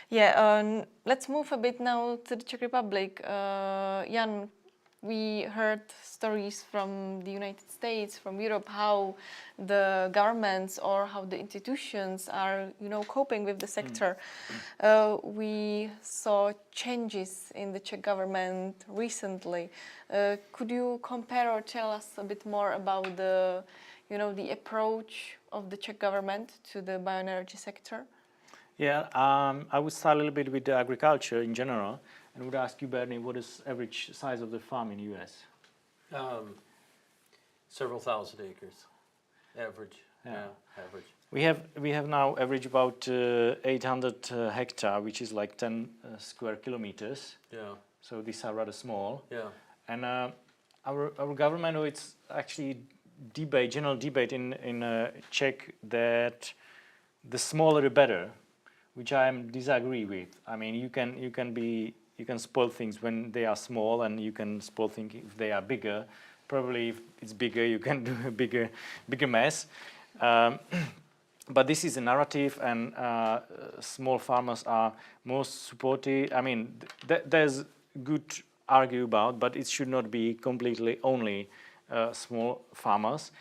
Yeah, let's move a bit now to the Czech Republic. Jan, we heard stories from the United States, from Europe, how the governments or how the institutions are, coping with the sector. We saw changes in the Czech government recently. Could you compare or tell us a bit more about the approach of the Czech government to the bioenergy sector? Yeah, I would start a little bit with the agriculture in general. And would ask you, Bernie, what is average size of the farm in US? Several thousand acres, average. Yeah, average. We have now average about 800 hectare, which is like 10 square kilometers. Yeah. So these are rather small. Yeah. And our government, it's actually general debate in Czech that the smaller the better, which I disagree with. I mean, you can spoil things when they are small, and you can spoil things if they are bigger. Probably if it's bigger, you can do a bigger mess. But this is a narrative, and small farmers are most supported. I mean, there's good argue about, but it should not be completely only small farmers.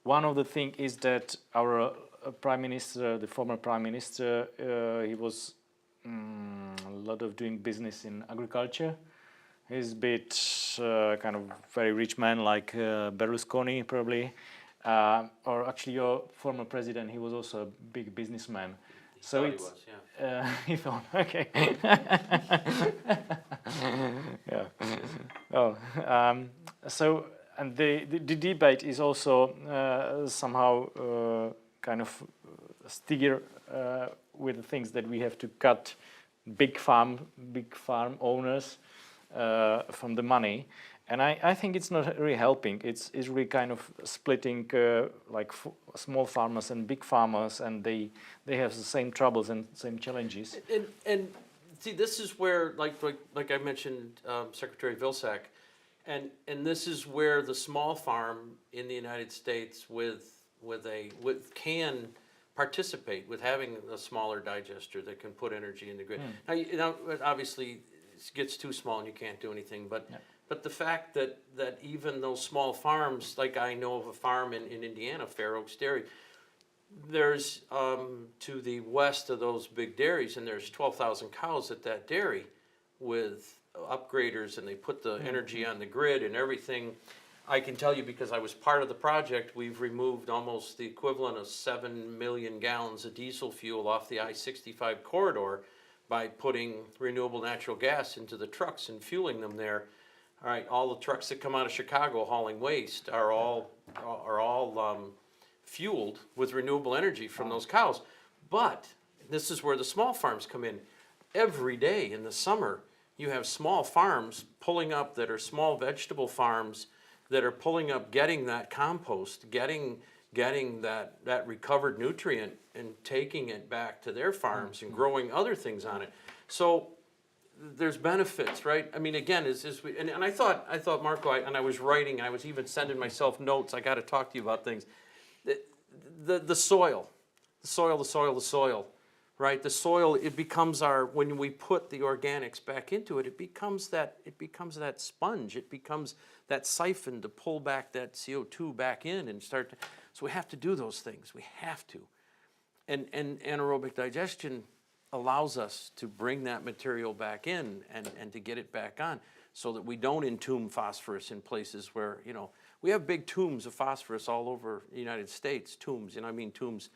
One of the things is that our Prime Minister, the former Prime Minister, he was a lot of doing business in agriculture. He's a bit kind of very rich man like Berlusconi probably, or actually your former president, he was also a big businessman. He He thought, okay. Yeah. Oh, so and the debate is also somehow kind of steer with the things that we have to cut big farm owners from the money, and I think it's not really helping. It's really kind of splitting like small farmers and big farmers, and they have the same troubles and same challenges. And see, this is where like I mentioned, Secretary Vilsack, and this is where the small farm in the United States can participate with having a smaller digester that can put energy in the grid. Now, obviously, it gets too small and you can't do anything. But the fact that even those small farms, like I know of a farm in Indiana, Fair Oaks Dairy, there's to the west of those big dairies, and there's 12,000 cows at that dairy with upgraders, and they put the energy on the grid and everything. I can tell you, because I was part of the project, we've removed almost the equivalent of 7 million gallons of diesel fuel off the I-65 corridor by putting renewable natural gas into the trucks and fueling them there. All right, all the trucks that come out of Chicago hauling waste are all fueled with renewable energy from those cows. But this is where the small farms come in. Every day in the summer, you have small farms pulling up that are small vegetable farms that are pulling up, getting that compost, getting that recovered nutrient and taking it back to their farms and growing other things on it. So there's benefits, right? I mean, again, and I thought, Marco, and I was writing, I was even sending myself notes. I got to talk to you about things. The soil, right? The soil, it becomes when we put the organics back into it, it becomes that sponge. It becomes that siphon to pull back that CO2 back in and so we have to do those things. We have to. And anaerobic digestion allows us to bring that material back in and to get it back on so that we don't entomb phosphorus in places where, we have big tombs of phosphorus all over the United States, tombs, I mean tombs,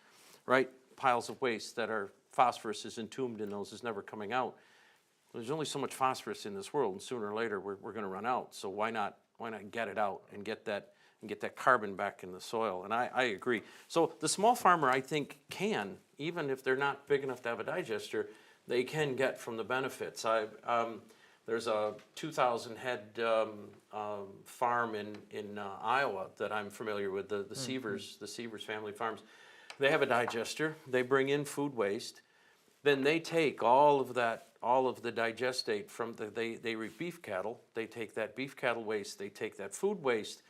right? Piles of waste that are phosphorus is entombed in those, is never coming out. There's only so much phosphorus in this world, and sooner or later we're going to run out. So why not get it out and get that carbon back in the soil? And I agree. So the small farmer, I think, can, even if they're not big enough to have a digester, they can get from the benefits. There's a 2,000 head farm in Iowa that I'm familiar with, the Sievers family farms. They have a digester. They bring in food waste. Then they take all of the digestate from they rear beef cattle. They take that beef cattle waste. They take that food waste.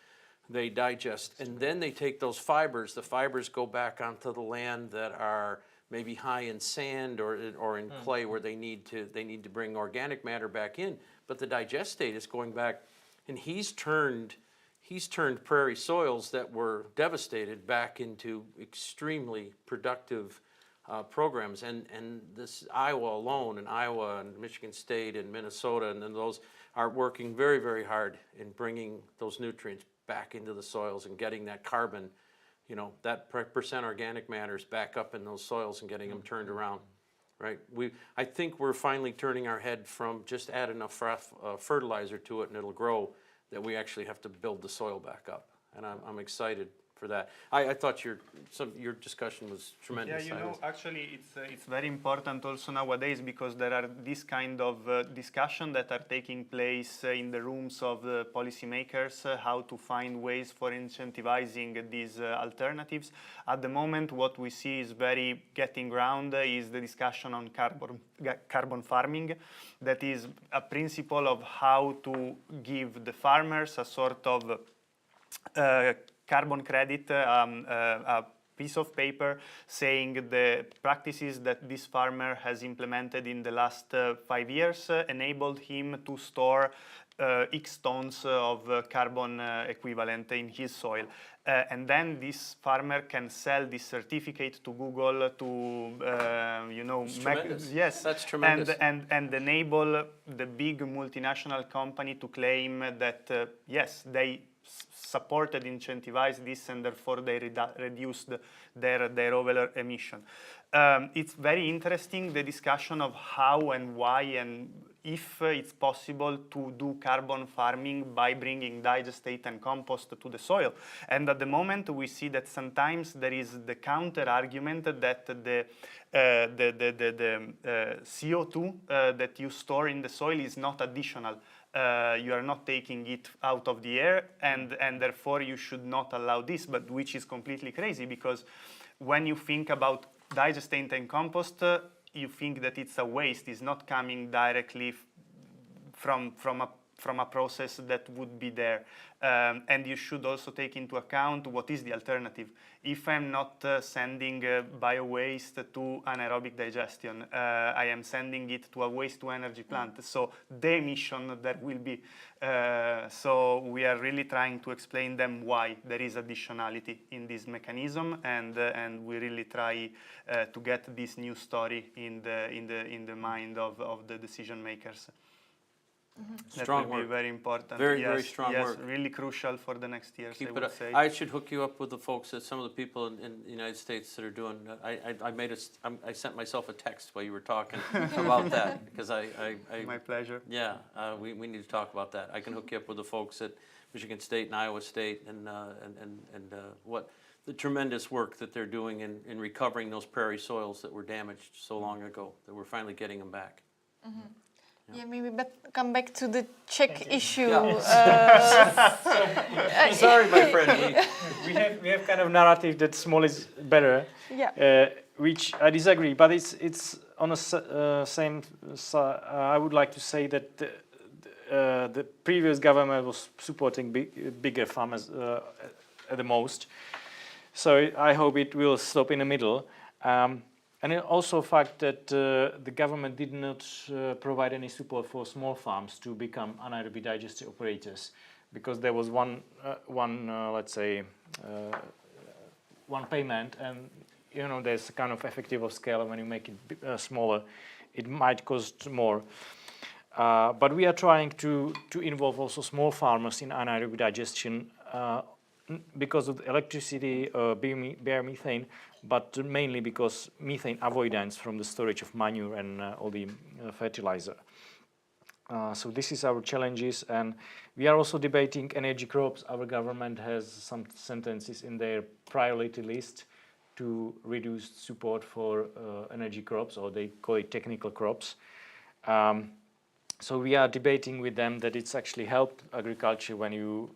They digest, and then they take those fibers. The fibers go back onto the land that are maybe high in sand or in clay, where they need to bring organic matter back in. But the digestate is going back, and he's turned prairie soils that were devastated back into extremely productive programs. And this Iowa alone, and Iowa and Michigan State and Minnesota, and then those are working very, very hard in bringing those nutrients back into the soils and getting that carbon, that percent organic matters back up in those soils and getting them turned around, right? I think we're finally turning our head from just add enough fertilizer to it and it'll grow, that we actually have to build the soil back up. And I'm excited for that. I thought your discussion was tremendous. Yeah, actually it's very important also nowadays, because there are this kind of discussion that are taking place in the rooms of the policymakers, how to find ways for incentivizing these alternatives. At the moment, what we see is very getting ground is the discussion on carbon farming. That is a principle of how to give the farmers a sort of carbon credit, a piece of paper saying the practices that this farmer has implemented in the last 5 years enabled him to store X tons of carbon equivalent in his soil. And then this farmer can sell this certificate to Google to, yes, that's tremendous. And enable the big multinational company to claim that, yes, they supported, incentivized this, and therefore they reduced their overall emission. It's very interesting, the discussion of how and why and if it's possible to do carbon farming by bringing digestate and compost to the soil. And at the moment we see that sometimes there is the counter argument that the CO2 that you store in the soil is not additional. You are not taking it out of the air, and therefore you should not allow this, but which is completely crazy, because when you think about digestate and compost, you think that it's a waste, it's not coming directly from a process that would be there. And you should also take into account what is the alternative. If I'm not sending bio-waste to anaerobic digestion, I am sending it to a waste-to-energy plant. So the emission that will be. So we are really trying to explain them why there is additionality in this mechanism, and we really try to get this new story in the mind of the decision makers. That Strong will work. be very important. Very, very strong work. Yes, really crucial for the next years, Keep I it would up. say. I should hook you up with the folks, some of the people in the United States that are doing. I sent myself a text while you were talking about that, because My pleasure. Yeah, we need to talk about that. I can hook you up with the folks at Michigan State and Iowa State, and what the tremendous work that they're doing in recovering those prairie soils that were damaged so long ago, that we're finally getting them back. Mm-hmm. Yeah, maybe but come back to the Czech issue. Sorry, my friend. We have kind of narrative that small is better. Yeah. Which I disagree, but it's on the same side, I would like to say that the previous government was supporting bigger farmers at the most. So I hope it will stop in the middle. And also fact that the government did not provide any support for small farms to become anaerobic digester operators, because there was one payment, and there's a kind of effective of scale. When you make it smaller, it might cost more. But we are trying to involve also small farmers in anaerobic digestion because of electricity, biomethane, but mainly because methane avoidance from the storage of manure and all the fertilizer. So this is our challenges, and we are also debating energy crops. Our government has some sentences in their priority list to reduce support for energy crops, or they call it technical crops. So we are debating with them that it's actually helped agriculture when you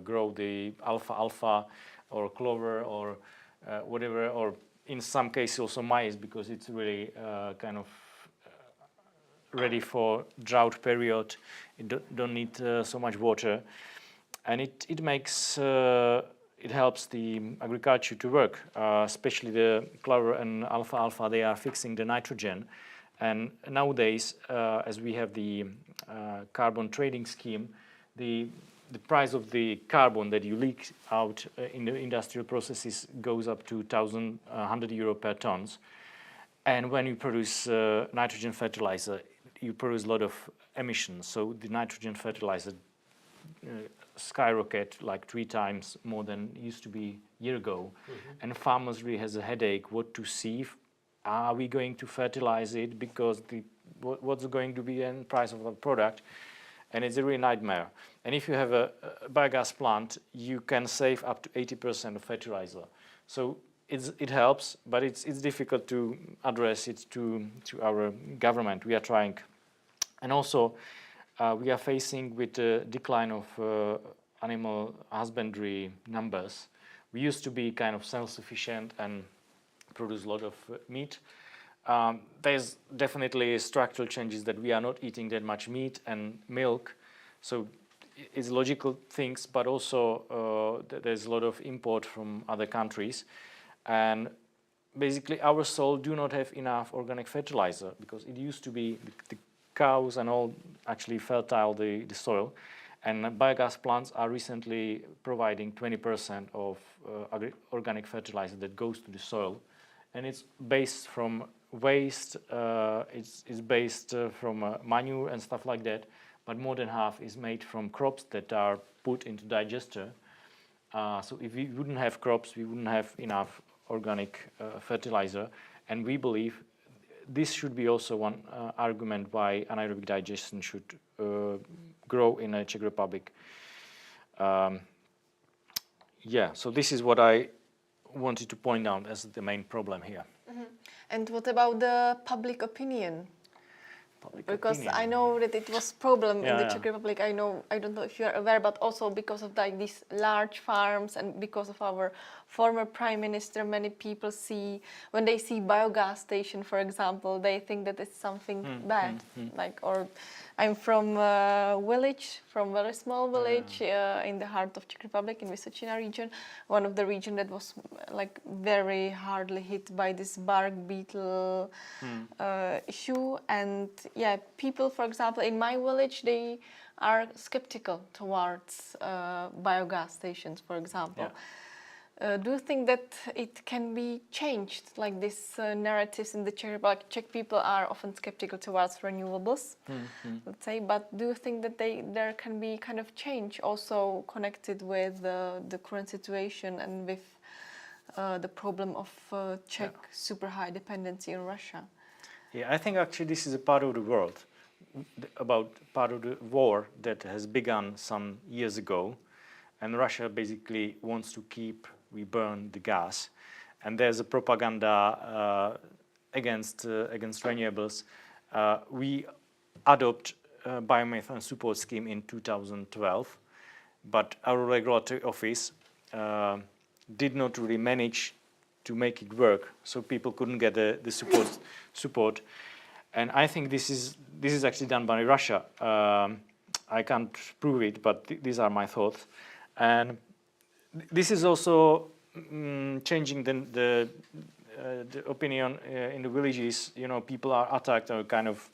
grow the alfalfa or clover or whatever, or in some cases also maize, because it's really kind of ready for drought period. It don't need so much water, and it makes it helps the agriculture to work, especially the clover and alfalfa. They are fixing the nitrogen. And nowadays, as we have the carbon trading scheme, the price of the carbon that you leak out in the industrial processes goes up to 1,100 euro per tons. And when you produce nitrogen fertilizer, you produce a lot of emissions. So the nitrogen fertilizer skyrocket like 3 times more than it used to be a year ago. Mm-hmm. And farmers really has a headache what to see. Are we going to fertilize it, because what's going to be the price of the product? And it's a real nightmare. And if you have a biogas plant, you can save up to 80% of fertilizer. So it helps, but it's difficult to address it to our government. We are trying. And also we are facing with the decline of animal husbandry numbers. We used to be kind of self-sufficient and produce a lot of meat. There's definitely structural changes that we are not eating that much meat and milk, so it's logical things, but also there's a lot of import from other countries, and basically our soil do not have enough organic fertilizer, because it used to be the cows and all actually fertile the soil, and biogas plants are recently providing 20% of organic fertilizer that goes to the soil. And it's based from waste, it's based from manure and stuff like that, but more than half is made from crops that are put into digester. So if we wouldn't have crops, we wouldn't have enough organic fertilizer, and we believe this should be also one argument why anaerobic digestion should grow in the Czech Republic. So this is what I wanted to point out as the main problem here. Mm-hmm. And what about the public opinion? Because I know that it was problem in the Czech Republic. I don't know if you are aware, but also because of like these large farms and because of our former prime minister, many people when they see biogas station, for example, they think that it's something bad. Like, or I'm from a village, from a very small village in the heart of Czech Republic, in Vysočina region, one of the region that was like very hardly hit by this bark beetle issue. And people, for example, in my village, they are skeptical towards biogas stations, for example. Do you think that it can be changed, like this narratives in the Czech Republic? Czech people are often skeptical towards renewables, let's say, but do you think that there can be kind of change also connected with the current situation and with the problem of Czech super high dependency on Russia? Yeah, I think actually this is a part of the world, about part of the war that has begun some years ago, and Russia basically wants to we burn the gas, and there's a propaganda against renewables. We adopt a biomethane support scheme in 2012, but our regulatory office did not really manage to make it work. So people couldn't get the support. And I think this is actually done by Russia. I can't prove it, but these are my thoughts. And this is also changing the opinion in the villages. You know, people are attacked or kind of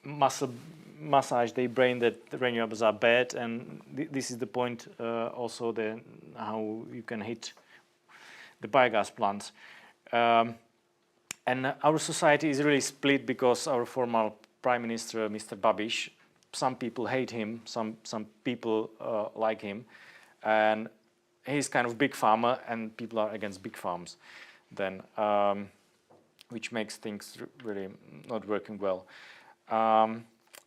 massage their brain that the renewables are bad, and this is the point also how you can hit the biogas plants. And our society is really split because our former Prime Minister, Mr. Babiš, some people hate him, some people like him, and he's kind of big pharma, and people are against big farms, then, which makes things really not working well.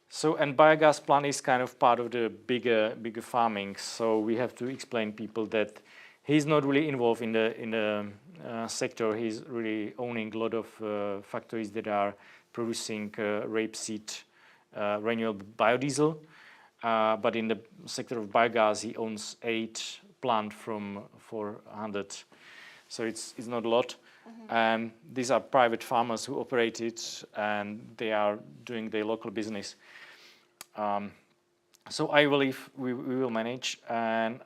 So, and biogas plant is kind of part of the bigger farming. So we have to explain people that he's not really involved in the sector. He's really owning a lot of factories that are producing rapeseed renewable biodiesel. But in the sector of biogas, he owns 8 plants from 400. So it's not a lot. And these are private farmers who operate it, and they are doing their local business. So I believe we will manage, and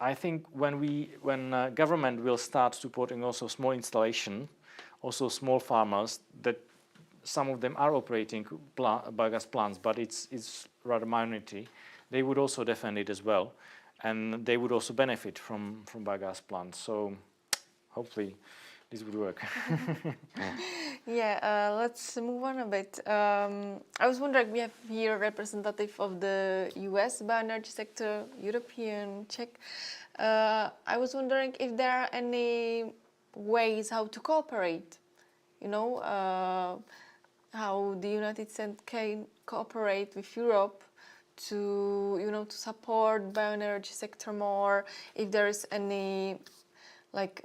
I think when government will start supporting also small installation, also small farmers, that some of them are operating biogas plants, but it's rather minority, they would also defend it as well, and they would also benefit from biogas plants. So hopefully this would work. Yeah, let's move on a bit. I was wondering, we have here a representative of the US bioenergy sector, European, Czech. I was wondering if there are any ways how to cooperate, you know, how the United States can cooperate with Europe to, you know, to support bioenergy sector more, if there is any like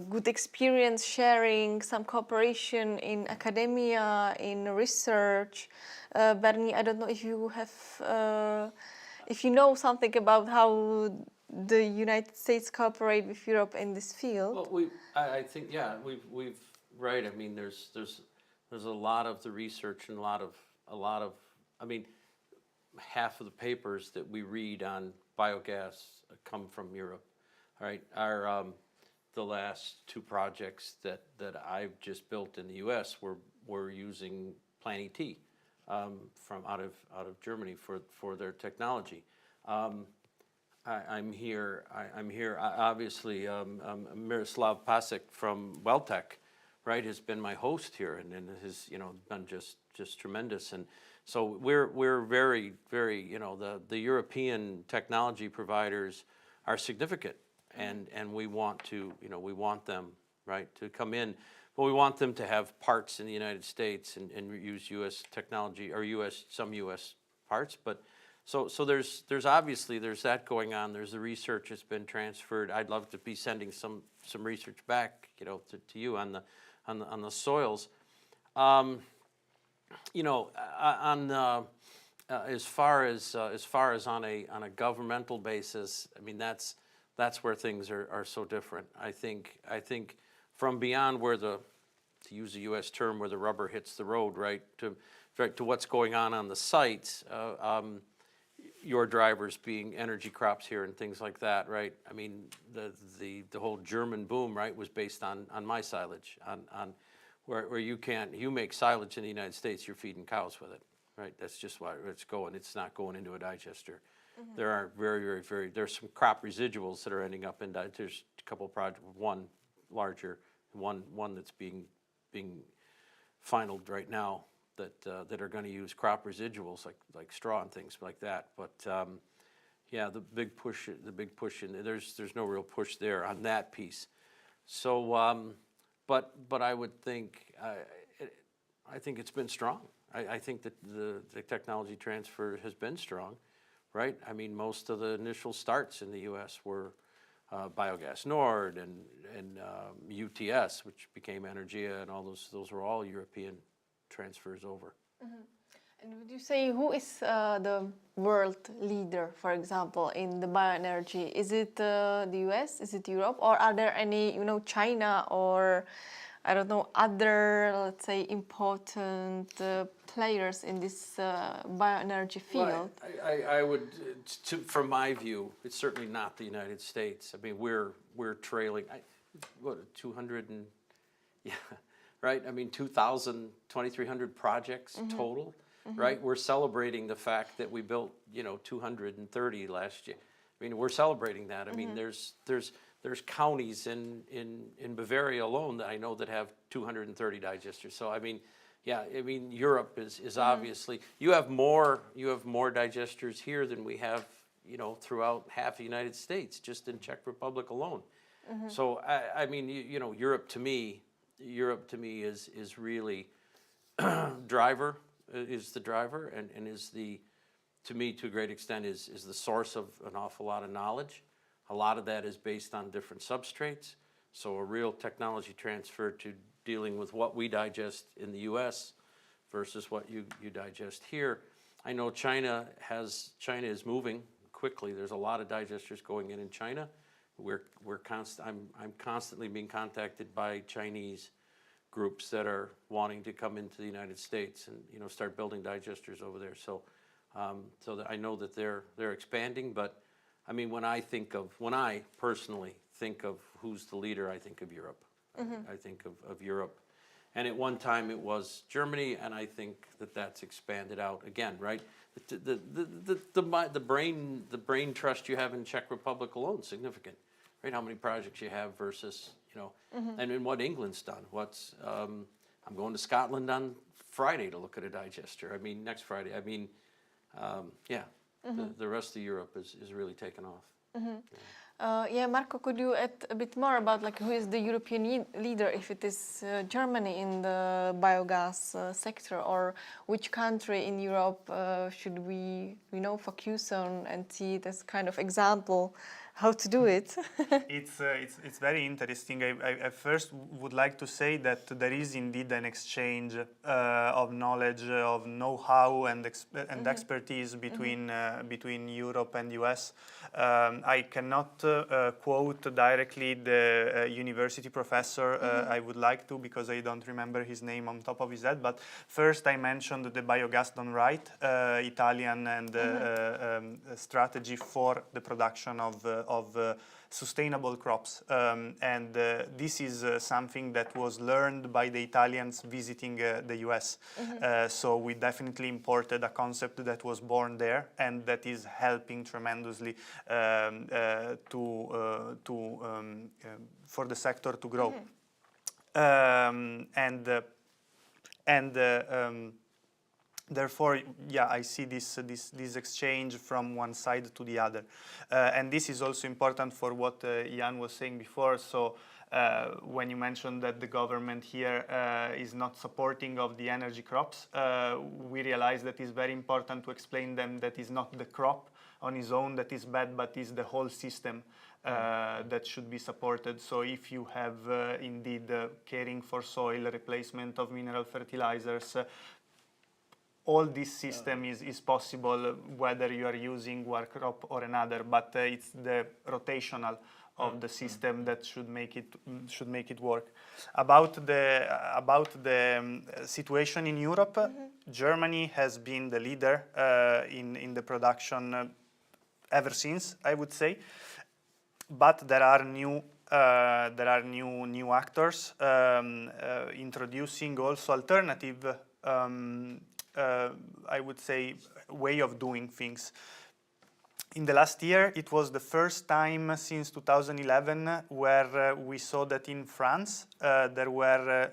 good experience sharing, some cooperation in academia, in research. Bernie, I don't know if you have, if you know something about how the United States cooperate with Europe in this field. Well, I think, yeah, we've right. I mean, there's a lot of the research and a lot of, I mean, half of the papers that we read on biogas come from Europe. All right, the last 2 projects that I've just built in the U.S. were using Plan ET from out of Germany for their technology. I'm here. Obviously, Miroslav Pasek from Welltech, right, has been my host here, and has been just tremendous. And so we're very, very, the European technology providers are significant. And we want to, we want them, right, to come in, but we want them to have parts in the United States and use U.S. technology or some U.S. parts. But so there's obviously that going on. There's the research that's been transferred. I'd love to be sending some research back, to you on the soils. As far as on a governmental basis, I mean that's where things are so different. I think from beyond where to use a U.S. term, where the rubber hits the road, right, to what's going on the sites, your drivers being energy crops here and things like that, right? I mean, the whole German boom, right, was based on my silage, on where you make silage in the United States, you're feeding cows with it, right? That's just why it's going. It's not going into a digester. There are there's some crop residuals that are ending up in, there's a couple of projects, one larger, one that's being finalized right now that are going to use crop residuals like straw and things like that. But yeah, the big push in there's no real push there on that piece. So but I would think I think it's been strong. I think that the technology transfer has been strong. Right? I mean, most of the initial starts in the U.S. were Biogas Nord and UTS, which became Energia, and all those were all European transfers over. And would you say who is the world leader, for example, in the bioenergy? Is it the US? Is it Europe? Or are there any, China or, I don't know, other, let's say, important players in this bioenergy field? Well, I would, from my view, it's certainly not the United States. I mean, we're trailing, 200 and, yeah, right? I mean, 2,000, 2,300 projects total, right? We're celebrating the fact that we built, 230 last year. I mean, we're celebrating that. I mean, there's counties in Bavaria alone that I know that have 230 digesters. So, I mean, yeah, I mean, Europe is obviously, you have more digesters here than we have, throughout half the United States, just in Czech Republic alone. So, I mean, Europe to me is really is the driver and is the, to me, to a great extent, is the source of an awful lot of knowledge. A lot of that is based on different substrates. So a real technology transfer to dealing with what we digest in the US versus what you digest here. I know China is moving quickly. There's a lot of digesters going in China. I'm constantly being contacted by Chinese groups that are wanting to come into the United States and start building digesters over there. So I know that they're expanding, but I mean, when I personally think of who's the leader, I think of Europe. I think of Europe. And at one time it was Germany, and I think that's expanded out again, right? The brain trust you have in Czech Republic alone is significant, right? How many projects you have versus, and in what England's done. I'm going to Scotland on Friday to look at a digester. I mean, next Friday. I mean, yeah. The rest of Europe is really taken off. Marco, could you add a bit more about who is the European leader, if it is Germany in the biogas sector, or which country in Europe should we focus on and see it as kind of example how to do it? It's very interesting. I first would like to say that there is indeed an exchange of knowledge, of know-how and expertise between Europe and US. I cannot quote directly the university professor. I would like to, because I don't remember his name on top of his head. But first I mentioned the Biogas Done Right, Italian and strategy for the production of sustainable crops. And this is something that was learned by the Italians visiting the US. So we definitely imported a concept that was born there and that is helping tremendously for the sector to grow. Therefore, yeah, I see this exchange from one side to the other. And this is also important for what Jan was saying before. So when you mentioned that the government here is not supporting of the energy crops, we realize that it's very important to explain them that it's not the crop on its own that is bad, but is the whole system that should be supported. So if you have indeed caring for soil, replacement of mineral fertilizers, all this system is possible whether you are using one crop or another, but it's the rotational of the system that should make it work. About the situation in Europe, Germany has been the leader in the production ever since, I would say. But there are new actors introducing also alternative. I would say, way of doing things. In the last year, it was the first time since 2011 where we saw that in France there were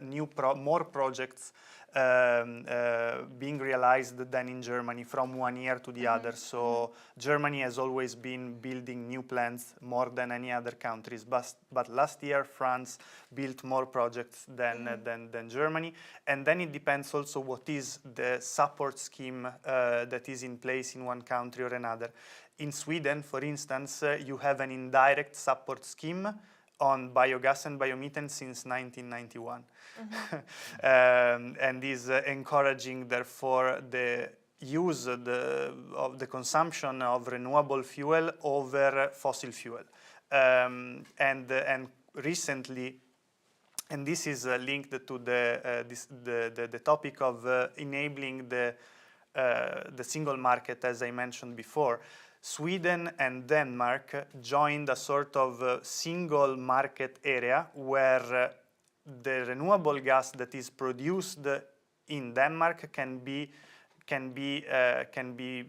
more projects being realized than in Germany from one year to the other. So Germany has always been building new plants more than any other countries. But last year, France built more projects than Germany. And then it depends also what is the support scheme that is in place in one country or another. In Sweden, for instance, you have an indirect support scheme on biogas and biomethane since 1991, and is encouraging, therefore, the use of the consumption of renewable fuel over fossil fuel. And recently, and this is linked to the topic of enabling the single market, as I mentioned before. Sweden and Denmark joined a sort of single market area where the renewable gas that is produced in Denmark can be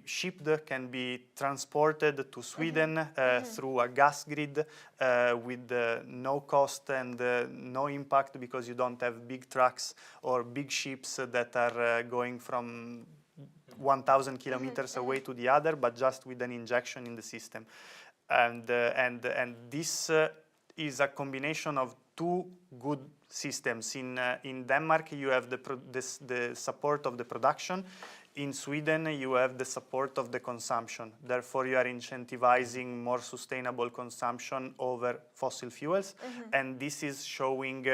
shipped, can be transported to Sweden through a gas grid with no cost and no impact, because you don't have big trucks or big ships that are going from 1,000 kilometers away to the other, but just with an injection in the system. And this is a combination of two good systems. In Denmark, you have the support of the production. In Sweden, you have the support of the consumption. Therefore, you are incentivizing more sustainable consumption over fossil fuels. And this is showing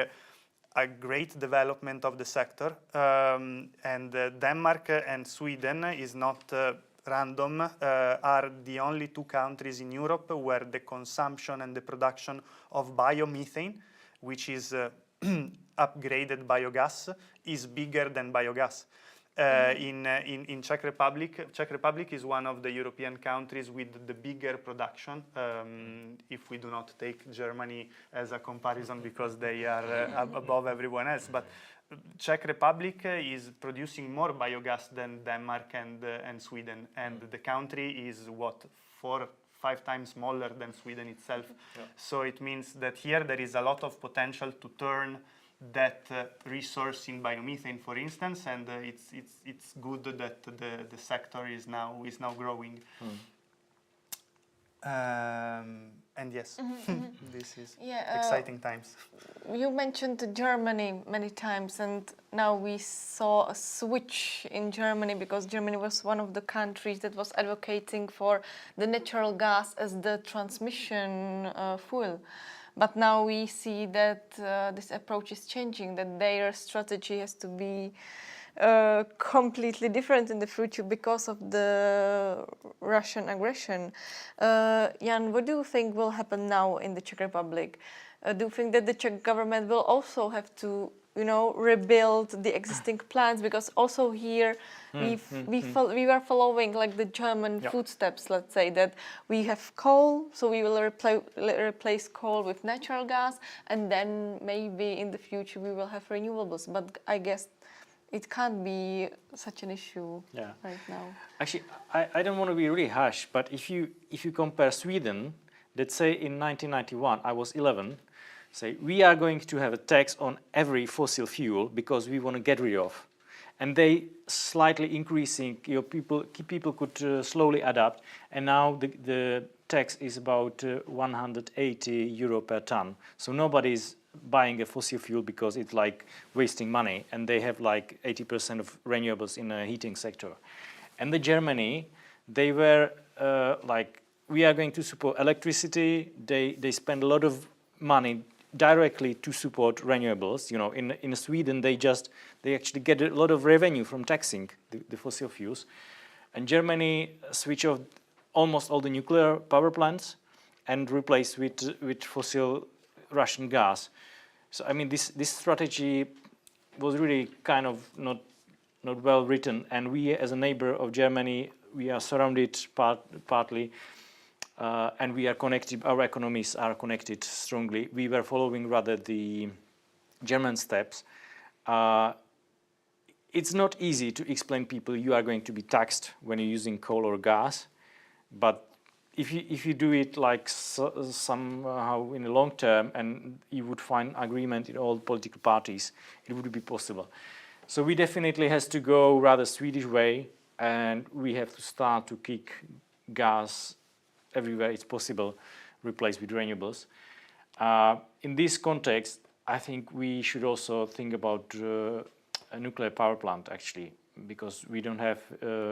a great development of the sector. And Denmark and Sweden is not random, are the only two countries in Europe where the consumption and the production of biomethane, which is upgraded biogas, is bigger than biogas. In Czech Republic is one of the European countries with the bigger production, if we do not take Germany as a comparison because they are above everyone else. But Czech Republic is producing more biogas than Denmark and Sweden, and the country is 4-5 times smaller than Sweden itself. So it means that here there is a lot of potential to turn that resource in biomethane, for instance, and it's good that the sector is now growing. And yes, this is exciting times. You mentioned Germany many times, and now we saw a switch in Germany, because Germany was one of the countries that was advocating for the natural gas as the transmission fuel. But now we see that this approach is changing, that their strategy has to be completely different in the future because of the Russian aggression. Jan, what do you think will happen now in the Czech Republic? Do you think that the Czech government will also have to, rebuild the existing plants? Because also here we are following like the German footsteps, let's say, that we have coal, so we will replace coal with natural gas, and then maybe in the future we will have renewables. But I guess it can't be such an issue right now. Actually, I don't want to be really harsh, but if you compare Sweden, let's say in 1991, I was 11, say we are going to have a tax on every fossil fuel because we want to get rid of, and they slightly increasing. People could slowly adapt, and now the tax is about 180 euro per ton. So nobody's buying a fossil fuel because it's like wasting money, and they have like 80% of renewables in the heating sector. And the Germany, they were like, we are going to support electricity. They spend a lot of money directly to support renewables. In Sweden they actually get a lot of revenue from taxing the fossil fuels. And Germany switch off almost all the nuclear power plants and replace with fossil Russian gas. So I mean this strategy was really kind of not well written, and we as a neighbor of Germany, we are surrounded partly, and we are connected. Our economies are connected strongly. We were following rather the German steps. It's not easy to explain people you are going to be taxed when you're using coal or gas, but if you do it like somehow in the long term, and you would find agreement in all political parties, it would be possible. So we definitely has to go rather Swedish way, and we have to start to kick gas everywhere it's possible, replace with renewables. In this context, I think we should also think about a nuclear power plant, actually, because we don't have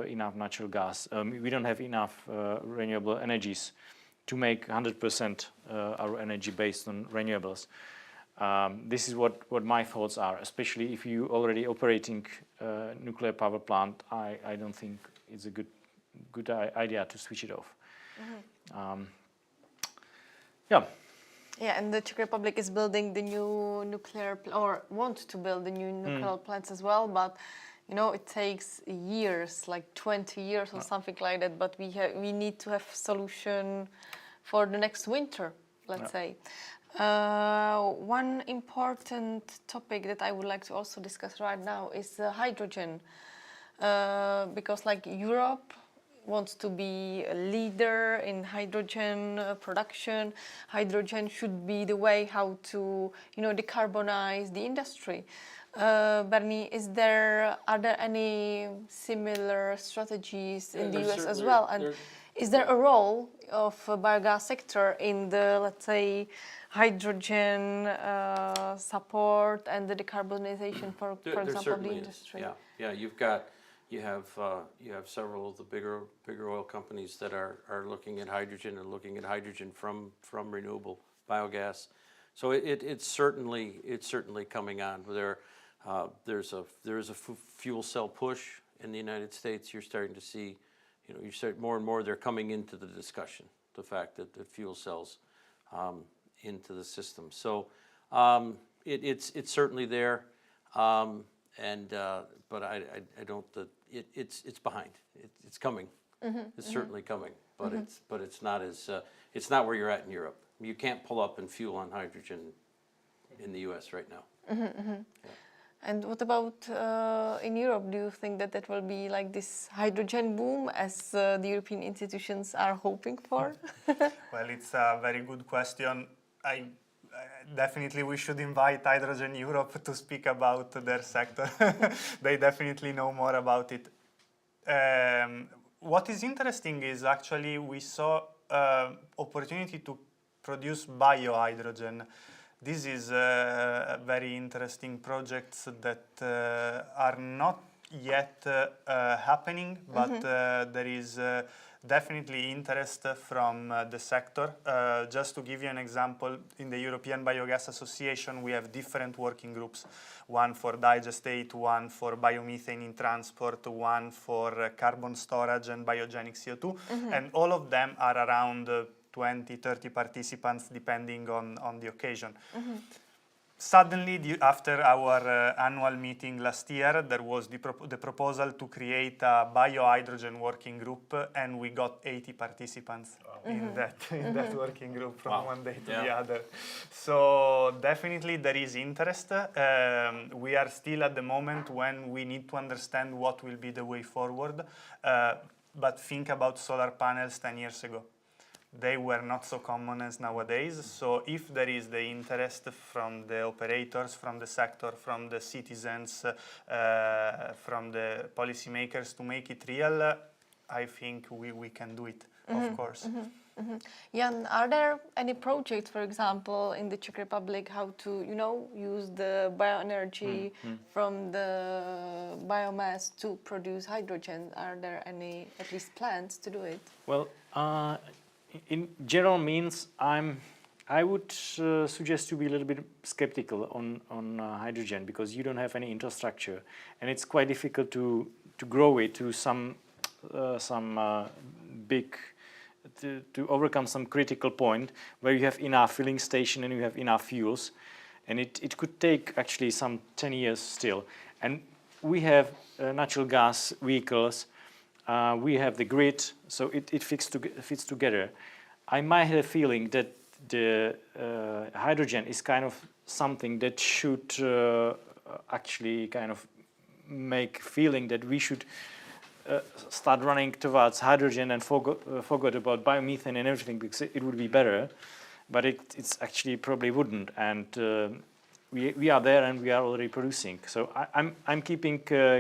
enough natural gas. We don't have enough renewable energies to make 100% our energy based on renewables. This is what my thoughts are, especially if you already operating nuclear power plant. I don't think it's a good idea to switch it off. Yeah. Yeah, and the Czech Republic is building the new nuclear, or wants to build the new nuclear plants as well, but you know, it takes years, like 20 years or something like that, but we need to have solution for the next winter, let's say. One important topic that I would like to also discuss right now is hydrogen, because like Europe wants to be a leader in hydrogen production. Hydrogen should be the way how to, you know, decarbonize the industry. Bernie, are there any similar strategies in the US as well? And is there a role of biogas sector in the, let's say, hydrogen support and the decarbonization, for example, of the industry? Yeah. You have several of the bigger oil companies that are looking at hydrogen and looking at hydrogen from renewable biogas. So it's certainly coming on. There's a fuel cell push in the United States. You're starting to see, more and more they're coming into the discussion. The fact that the fuel cells into the system. So it's certainly there, but I don't. It's behind. It's coming. It's certainly coming, but it's not where you're at in Europe. You can't pull up and fuel on hydrogen in the U.S. right now. Yeah. And what about in Europe? Do you think that will be like this hydrogen boom as the European institutions are hoping for? Well, it's a very good question. Definitely we should invite Hydrogen Europe to speak about their sector. They definitely know more about it. What is interesting is actually we saw opportunity to produce biohydrogen. This is very interesting projects that are not yet happening, but there is definitely interest from the sector. Just to give you an example, in the European Biogas Association we have different working groups. One for digestate, one for biomethane in transport, one for carbon storage and biogenic CO2. And all of them are around 20, 30 participants depending on the occasion. Suddenly, after our annual meeting last year, there was the proposal to create a biohydrogen working group, and we got 80 participants in that working group from one day to the other. So definitely there is interest. We are still at the moment when we need to understand what will be the way forward. But think about solar panels 10 years ago. They were not so common as nowadays. So if there is the interest from the operators, from the sector, from the citizens, from the policymakers to make it real, I think we can do it, of course. Jan, are there any projects, for example, in the Czech Republic, how to, use the bioenergy from the biomass to produce hydrogen? Are there any, at least, plans to do it? Well, in general means I would suggest to be a little bit skeptical on hydrogen, because you don't have any infrastructure and it's quite difficult to grow it to some big to overcome some critical point where you have enough filling station and you have enough fuels, and it could take actually some 10 years still. And we have natural gas vehicles. We have the grid, so it fits together. I might have a feeling that the hydrogen is kind of something that should actually kind of make feeling that we should start running towards hydrogen and forgot about biomethane and everything, because it would be better, but it's actually probably wouldn't. And we are there and we are already producing. So I'm keeping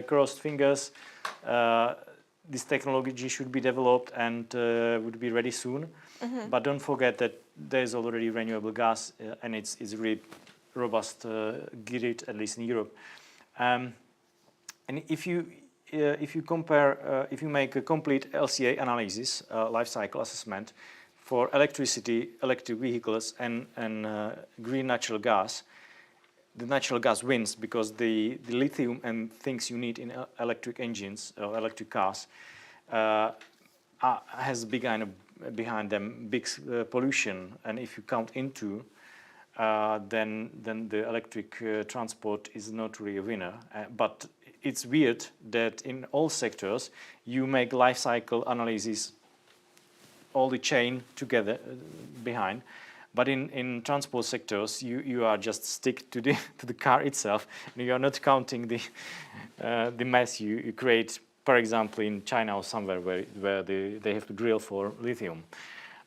crossed fingers. This technology should be developed and would be ready soon. But don't forget that there's already renewable gas and it's really robust grid, at least in Europe. And if you compare, if you make a complete LCA analysis, life cycle assessment, for electricity, electric vehicles, and green natural gas, the natural gas wins because the lithium and things you need in electric engines or electric cars has behind them big pollution, and if you count into then the electric transport is not really a winner. But it's weird that in all sectors you make life cycle analysis, all the chain together behind. But in transport sectors, you are just stick to the car itself, and you are not counting the mess you create. For example, in China or somewhere where they have to drill for lithium.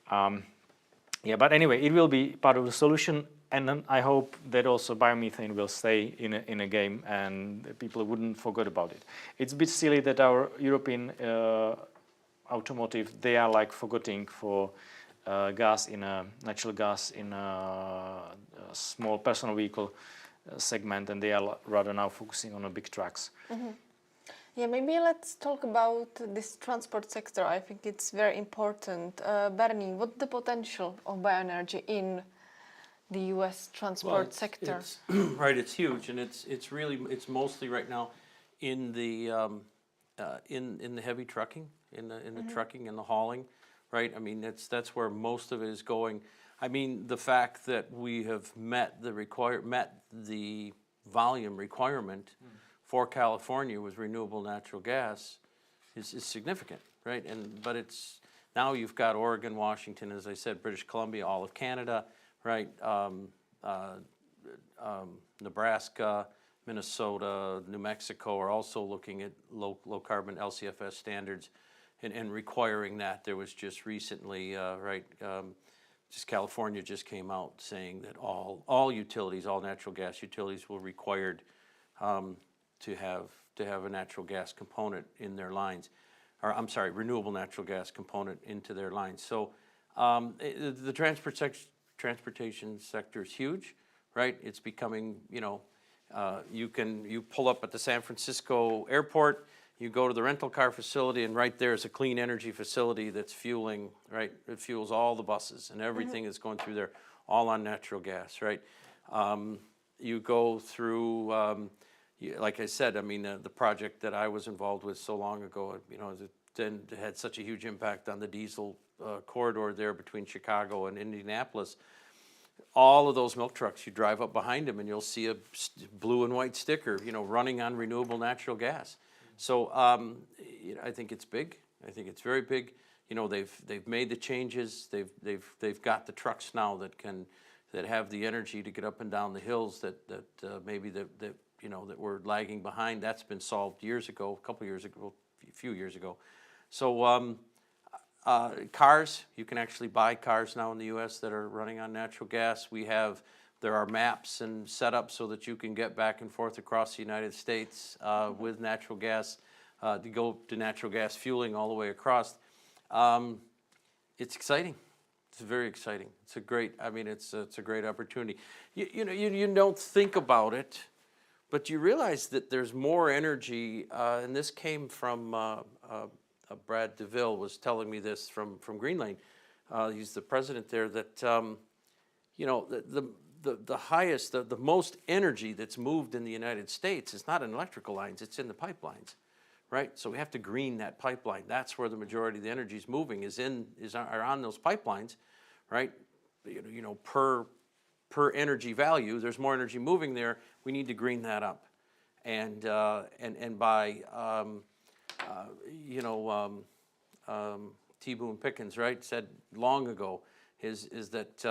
But anyway, it will be part of the solution, and then I hope that also biomethane will stay in a game and people wouldn't forget about it. It's a bit silly that our European automotive, they are like forgetting for natural gas in a small personal vehicle segment, and they are rather now focusing on the big trucks. Mm-hmm. Yeah, maybe let's talk about this transport sector. I think it's very important. Bernie, what's the potential of bioenergy in the U.S. transport sector? Right, it's huge, and it's mostly right now in the heavy trucking, in the trucking and the hauling. Right, I mean that's where most of it is going. I mean the fact that we have met the volume requirement for California with renewable natural gas is significant, right? But it's now you've got Oregon, Washington, as I said, British Columbia, all of Canada, right? Nebraska, Minnesota, New Mexico are also looking at low carbon LCFS standards. And requiring that. There was just recently, just California just came out saying that all utilities, all natural gas utilities, will required to have a natural gas component in their lines, or I'm sorry, renewable natural gas component into their lines. So the transportation sector is huge, right? It's becoming, you pull up at the San Francisco airport. You go to the rental car facility, and right there is a clean energy facility that's fueling, right? It fuels all the buses, and everything is going through there, all on natural gas, right? You go through, like I said, I mean, the project that I was involved with so long ago, it had such a huge impact on the diesel corridor there between Chicago and Indianapolis. All of those milk trucks, you drive up behind them, and you'll see a blue and white sticker, running on renewable natural gas. So I think it's big. I think it's very big. They've made the changes. They've got the trucks now that have the energy to get up and down the hills that were lagging behind. That's been solved years ago, a few years ago. So cars, you can actually buy cars now in the U.S. that are running on natural gas. There are maps and setups so that you can get back and forth across the United States with natural gas, to go to natural gas fueling all the way across. It's exciting. It's very exciting. It's a great opportunity. You don't think about it, but you realize that there's more energy, and this came from Brad DeVille was telling me this from Green Lane. He's the president there, that the most energy that's moved in the United States is not in electrical lines, it's in the pipelines, right? So we have to green that pipeline. That's where the majority of the energy is moving, are on those pipelines, right? Per energy value, there's more energy moving there. We need to green that up, and by T. Boone Pickens, right, said long ago is that.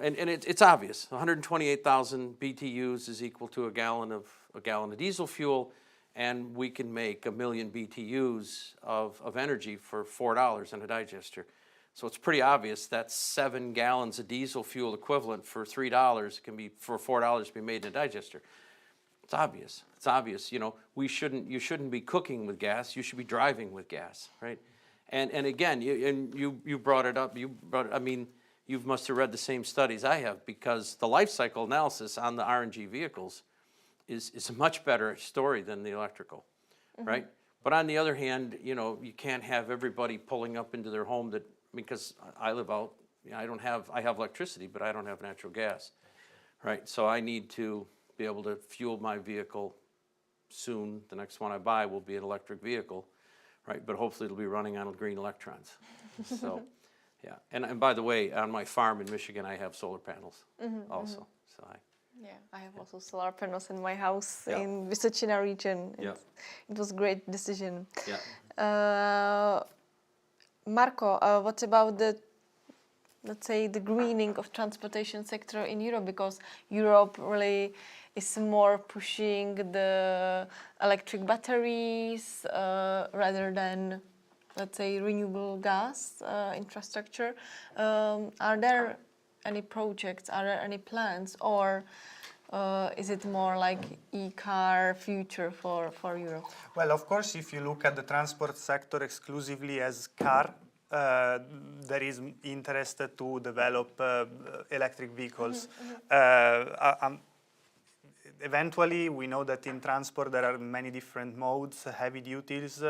It's obvious. 128,000 BTUs is equal to a gallon of diesel fuel, and we can make 1 million BTUs of energy for $4 in a digester. So it's pretty obvious that 7 gallons of diesel fuel equivalent for $3 can be for $4 to be made in a digester. It's obvious. It's obvious. You shouldn't be cooking with gas. You should be driving with gas, right? And again, you brought it up. You must have read the same studies I have, because the life cycle analysis on the RNG vehicles is a much better story than the electrical, right? But on the other hand, you can't have everybody pulling up into their home that because I live out, I have electricity, but I don't have natural gas, right? So I need to be able to fuel my vehicle soon. The next one I buy will be an electric vehicle, right? But hopefully it'll be running on green electrons. So, yeah. And by the way, on my farm in Michigan, I have solar panels also. So I have also solar panels in my house Yeah. in Vysočina region. Yeah. It was a great decision. Yeah. Marco, what about let's say the greening of transportation sector in Europe, because Europe really is more pushing the electric batteries rather than, let's say, renewable gas infrastructure. Are there any projects, are there any plans, or is it more like e-car future for Europe? Well, of course, if you look at the transport sector exclusively as car, there is interest to develop electric vehicles. Eventually, we know that in transport there are many different modes, heavy duties,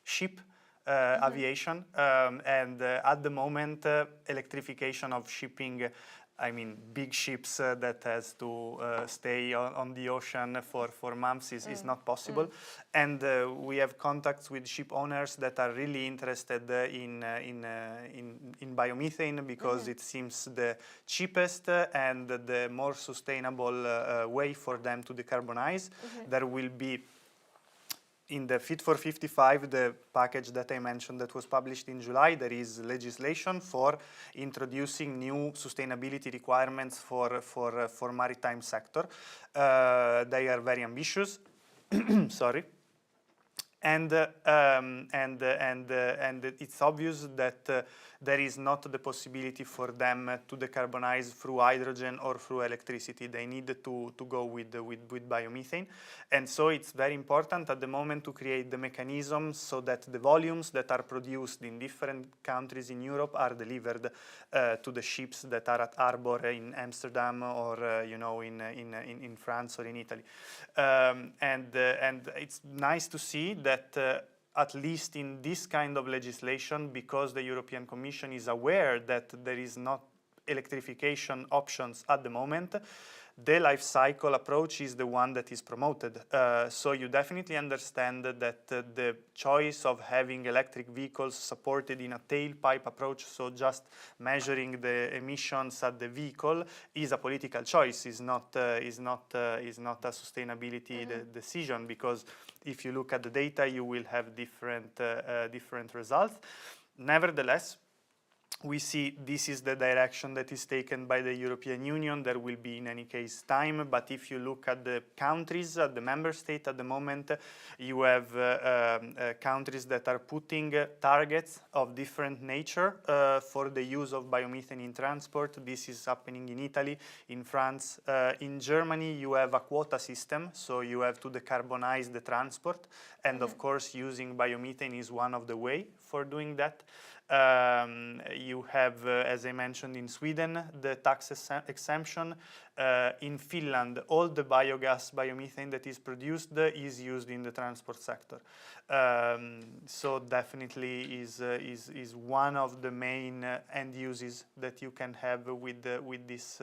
ship, aviation, and at the moment, electrification of shipping, I mean, big ships that has to stay on the ocean for months is not possible. And we have contacts with ship owners that are really interested in biomethane, because it seems the cheapest and the more sustainable way for them to decarbonize. There will be, in the Fit for 55, the package that I mentioned that was published in July, there is legislation for introducing new sustainability requirements for maritime sector. They are very ambitious. Sorry. And it's obvious that there is not the possibility for them to decarbonize through hydrogen or through electricity. They need to go with biomethane. And so it's very important at the moment to create the mechanisms so that the volumes that are produced in different countries in Europe are delivered to the ships that are at harbor in Amsterdam or in France or in Italy. And it's nice to see that at least in this kind of legislation, because the European Commission is aware that there is not electrification options at the moment, the life cycle approach is the one that is promoted. So you definitely understand that the choice of having electric vehicles supported in a tailpipe approach, so just measuring the emissions at the vehicle, is a political choice, is not a sustainability decision, because if you look at the data, you will have different results. Nevertheless, we see this is the direction that is taken by the European Union. There will be, in any case, time. But if you look at the countries, at the member state at the moment, you have countries that are putting targets of different nature for the use of biomethane in transport. This is happening in Italy, in France. In Germany, you have a quota system, so you have to decarbonize the transport. And of course, using biomethane is one of the ways for doing that. You have, as I mentioned, in Sweden, the tax exemption. In Finland, all the biomethane that is produced is used in the transport sector. So definitely is one of the main end uses that you can have with this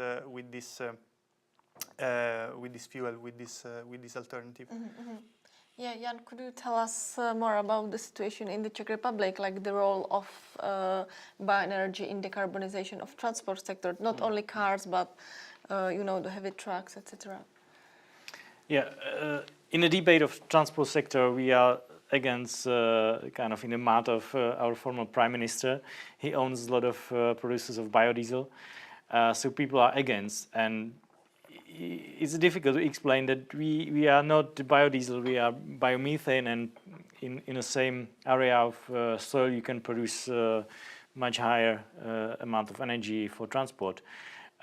fuel, with this alternative. Yeah, Jan, could you tell us more about the situation in the Czech Republic, like the role of bioenergy in decarbonization of transport sector, not only cars, but the heavy trucks, etc. Yeah, in the debate of transport sector, we are against kind of in the mouth of our former prime minister. He owns a lot of producers of biodiesel, so people are against, and it's difficult to explain that we are not biodiesel, we are biomethane, and in the same area of soil you can produce much higher amount of energy for transport.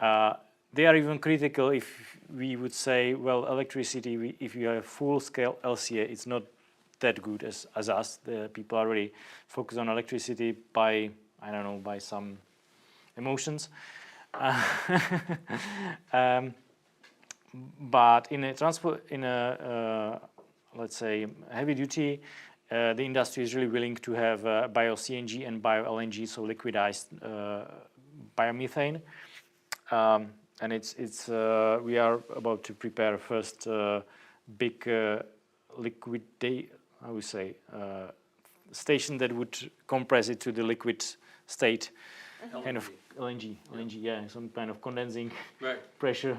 They are even critical if we would say, well, electricity, if you have full-scale LCA, it's not that good as us. The people are really focused on electricity by, I don't know, by some emotions. But in a transport, let's say heavy duty, the industry is really willing to have bio-CNG and bio-LNG, so liquidized biomethane. And we are about to prepare a first big station that would compress it to the liquid state, kind of LNG, yeah, some kind of condensing pressure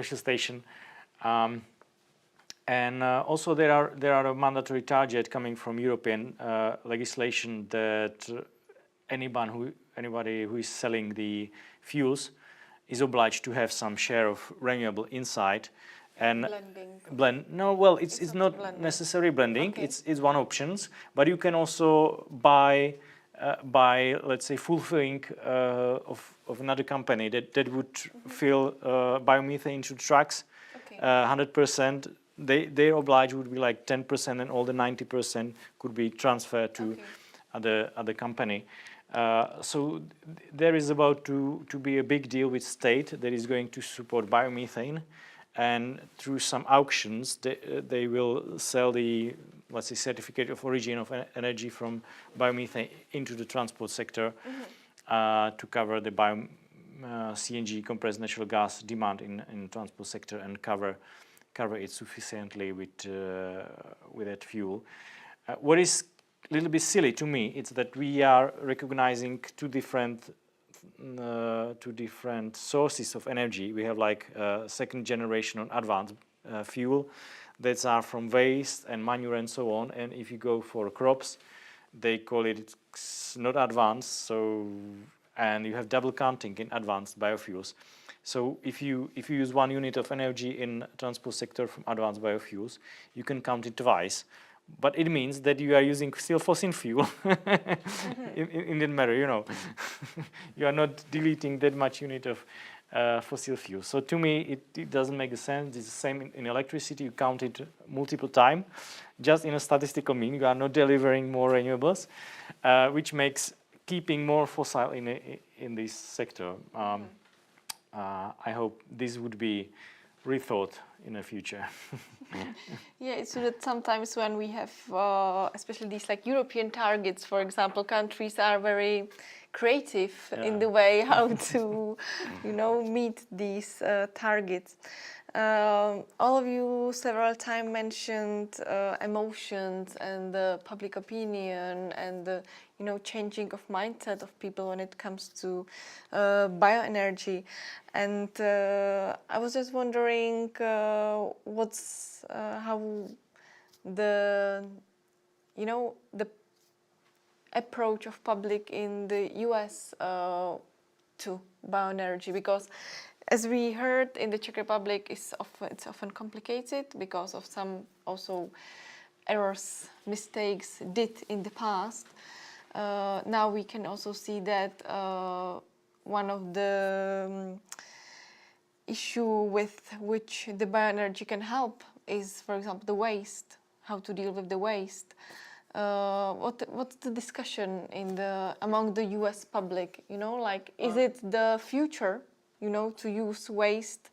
station. And also there are a mandatory target coming from European legislation that anybody who is selling the fuels is obliged to have some share of renewable inside. And it's not blending. necessarily blending. Okay. It's one options, but you can also buy let's say fulfilling of another company that would fill biomethane to trucks. Okay. 100%. Their oblige would be like 10%, and all the 90% could be transferred to other company. So there is about to be a big deal with state that is going to support biomethane, and through some auctions they will sell the, let's say, certificate of origin of energy from biomethane into the transport sector to cover the CNG, compressed natural gas demand in transport sector, and cover it sufficiently with that fuel. What is a little bit silly to me, it's that we are recognizing two different sources of energy. We have like second generation on advanced fuel that are from waste and manure and so on. And if you go for crops, they call it not advanced. And you have double counting in advanced biofuels. So if you use 1 unit of energy in transport sector from advanced biofuels, you can count it twice. But it means that you are using still fossil fuel in that matter, you know. You are not deleting that much unit of fossil fuel. So to me, it doesn't make sense. It's the same in electricity. You count it multiple times. Just in a statistical mean, you are not delivering more renewables, which makes keeping more fossil in this sector. I hope this would be rethought in the future. Yeah, it's true that sometimes when we have, especially these like European targets, for example, countries are very creative in the way how to, meet these targets. All of you several times mentioned emotions and the public opinion and the changing of mindset of people when it comes to bioenergy. And I was just wondering what's how the the approach of public in the US to bioenergy, because as we heard in the Czech Republic, it's often complicated because of some also errors, mistakes did in the past. Now we can also see that one of the issue with which the bioenergy can help is, for example, the waste. How to deal with the waste. What's the discussion among the U.S. public? Is it the future? To use waste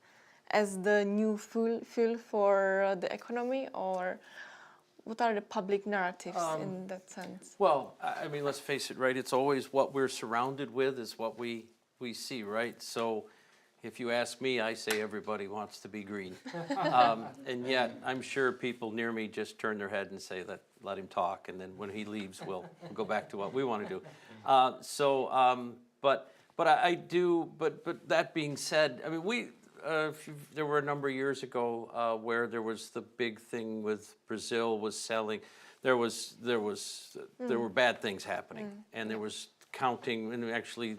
as the new fuel for the economy, or what are the public narratives in that sense? Well, I mean, let's face it, right? It's always what we're surrounded with is what we see, right? So if you ask me, I say everybody wants to be green. And yet I'm sure people near me just turn their head and say, let him talk, and then when he leaves, we'll go back to what we want to do. But I do. But that being said, I mean, there were a number of years ago where there was the big thing with Brazil was selling. There were bad things happening, and there was counting, and actually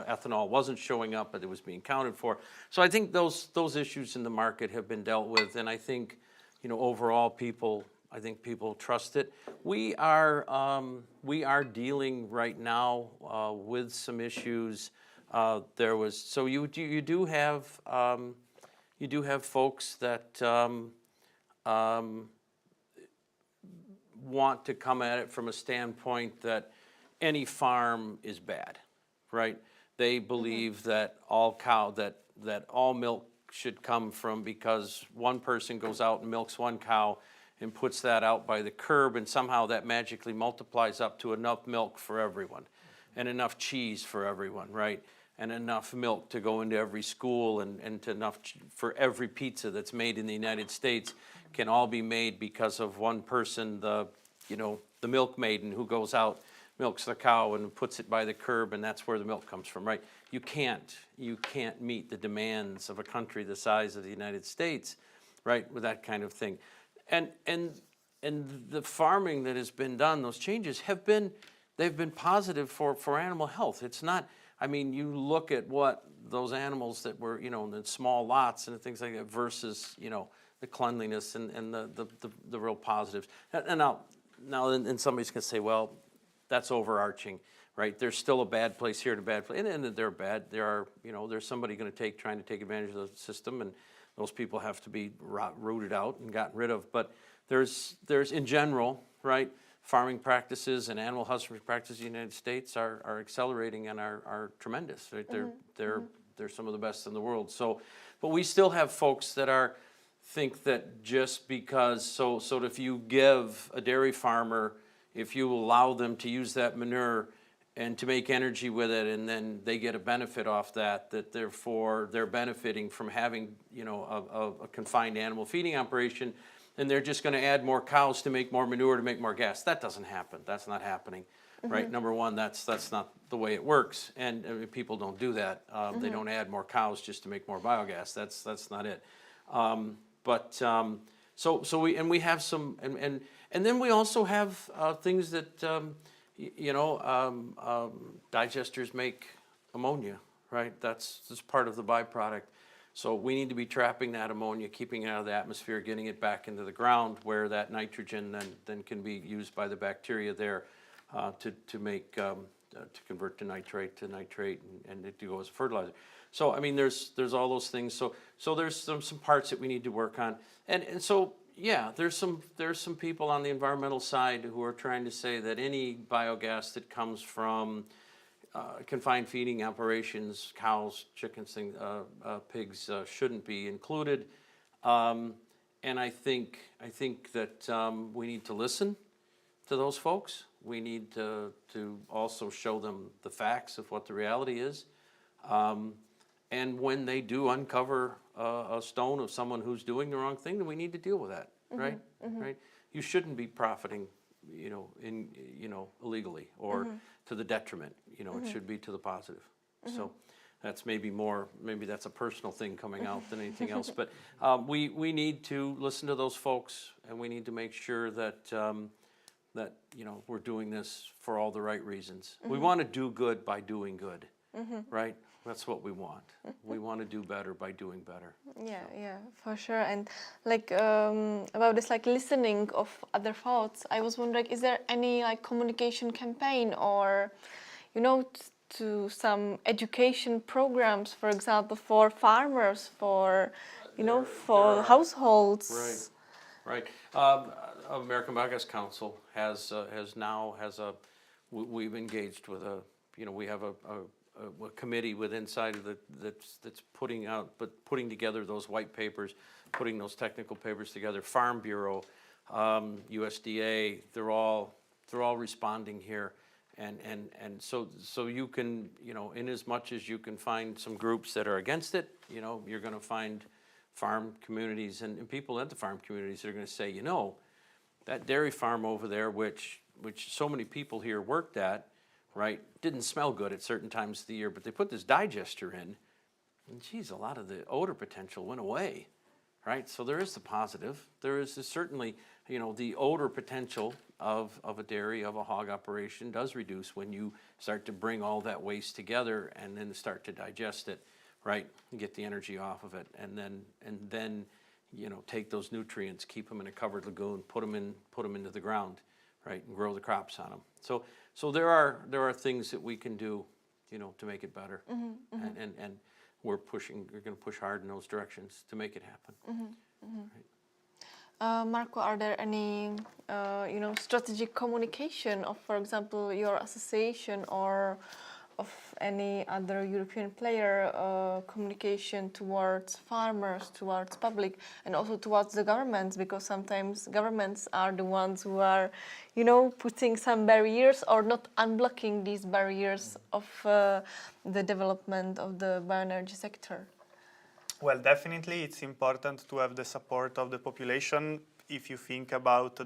ethanol wasn't showing up, but it was being counted for. So I think those issues in the market have been dealt with, and I think overall people trust it. We are dealing right now with some issues. You do have folks that want to come at it from a standpoint that any farm is bad, right? They believe that all milk should come from, because one person goes out and milks one cow, and puts that out by the curb, and somehow that magically multiplies up to enough milk for everyone and enough cheese for everyone, right? And enough milk to go into every school, and to enough for every pizza that's made in the United States can all be made because of one person, the milk maiden who goes out, milks the cow and puts it by the curb, and that's where the milk comes from, right? You can't meet the demands of a country the size of the United States, right, with that kind of thing. And the farming that has been done, those changes they've been positive for animal health. It's not, I mean, you look at what those animals that were, in the small lots and things like that versus, the cleanliness and the real positives. And now somebody's going to say, well, that's overarching, right? There's still a bad place here and a bad place, and they're bad. There are, there's somebody going to trying to take advantage of the system, and those people have to be rooted out and gotten rid of. But there's in general, right, farming practices and animal husbandry practices in the United States are accelerating and are tremendous. Right? They're some of the best in the world. So, but we still have folks that think that just because, so if you give a dairy farmer, if you allow them to use that manure and to make energy with it, and then they get a benefit off that therefore they're benefiting from having, a confined animal feeding operation, and they're just going to add more cows to make more manure to make more gas. That doesn't happen. That's not happening, right? Number one, that's not the way it works, and people don't do that. They don't add more cows just to make more biogas. That's not it. So we have some, and then we also have things that digesters make ammonia, right? That's part of the byproduct. So we need to be trapping that ammonia, keeping it out of the atmosphere, getting it back into the ground where that nitrogen then can be used by the bacteria there to make to convert to nitrate and it to go as fertilizer. So I mean, there's all those things. So there's some parts that we need to work on, and so yeah, there's some people on the environmental side who are trying to say that any biogas that comes from confined feeding operations, cows, chickens, pigs, shouldn't be included. And I think that we need to listen to those folks. We need to also show them the facts of what the reality is. And when they do uncover a stone of someone who's doing the wrong thing, then we need to deal with that, right? Right? You shouldn't be profiting, illegally or to the detriment. It should be to the positive. So that's maybe that's a personal thing coming out than anything else. But we need to listen to those folks, and we need to make sure that we're doing this for all the right reasons. We want to do good by doing good, right? That's what we want. We want to do better by doing better. Yeah, for sure. And about this listening of other thoughts, I was wondering, is there any communication campaign or to some education programs, for example, for farmers, for for households? Right. American Biogas Council we've engaged with we have a committee inside of that's putting together those white papers, putting those technical papers together. Farm Bureau, USDA, they're all responding here, and so you can in as much as you can find some groups that are against it, you're going to find farm communities and people at the farm communities that are going to say, that dairy farm over there, which so many people here worked at, right, didn't smell good at certain times of the year, but they put this digester in, and geez, a lot of the odor potential went away, right? So there is the positive. There is certainly, the odor potential of a dairy, of a hog operation does reduce when you start to bring all that waste together and then start to digest it, right, and get the energy off of it, and then take those nutrients, keep them in a covered lagoon, put them into the ground, right, and grow the crops on them. So there are things that we can do, to make it better, and we're going to push hard in those directions to make it happen. Right. Marco, are there any strategic communication of, for example, your association or of any other European player, communication towards farmers, towards public, and also towards the governments, because sometimes governments are the ones who are, putting some barriers or not unblocking these barriers of the development of the bioenergy sector. Well, definitely it's important to have the support of the population. If you think about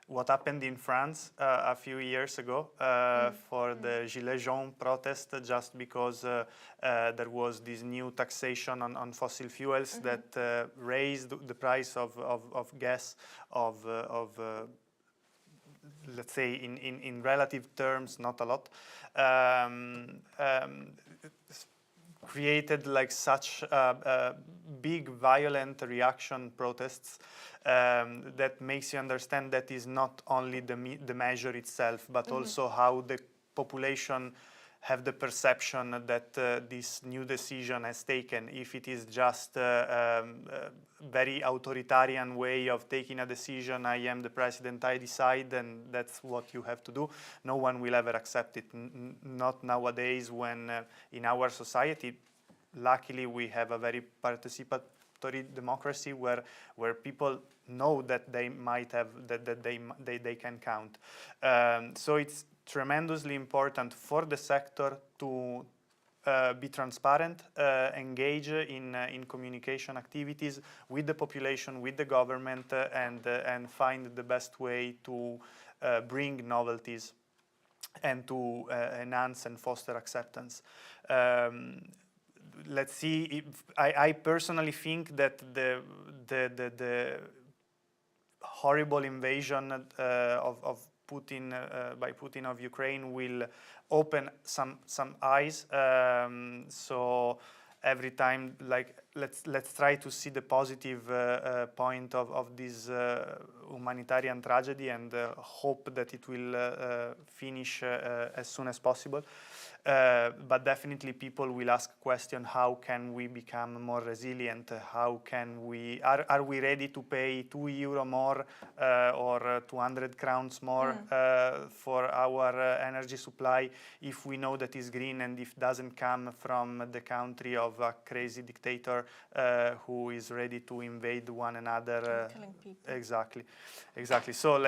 what happened in France a few years ago for the Gilets jaunes protest, just because there was this new taxation on fossil fuels that raised the price of gas let's say in relative terms, not a lot, created like such big violent reaction protests that makes you understand that is not only the measure itself, but also how the population have the perception that this new decision has taken. If it is just a very authoritarian way of taking a decision, I am the president, I decide, and that's what you have to do, no one will ever accept it. Not nowadays, when in our society, luckily we have a very participatory democracy where people know that they might have, that they can count. So it's tremendously important for the sector to be transparent, engage in communication activities with the population, with the government, and find the best way to bring novelties and to enhance and foster acceptance. Let's see. If I personally think that the horrible invasion of Putin by Putin of Ukraine will open some eyes. So every time, like, let's try to see the positive point of this humanitarian tragedy, and hope that it will finish as soon as possible. But definitely people will ask question: how can we become more resilient? How can we, are we ready to pay €2 more or 200 crowns more for our energy supply if we know that it's green and if it doesn't come from the country of a crazy dictator who is ready to invade one another? Killing people. Exactly. So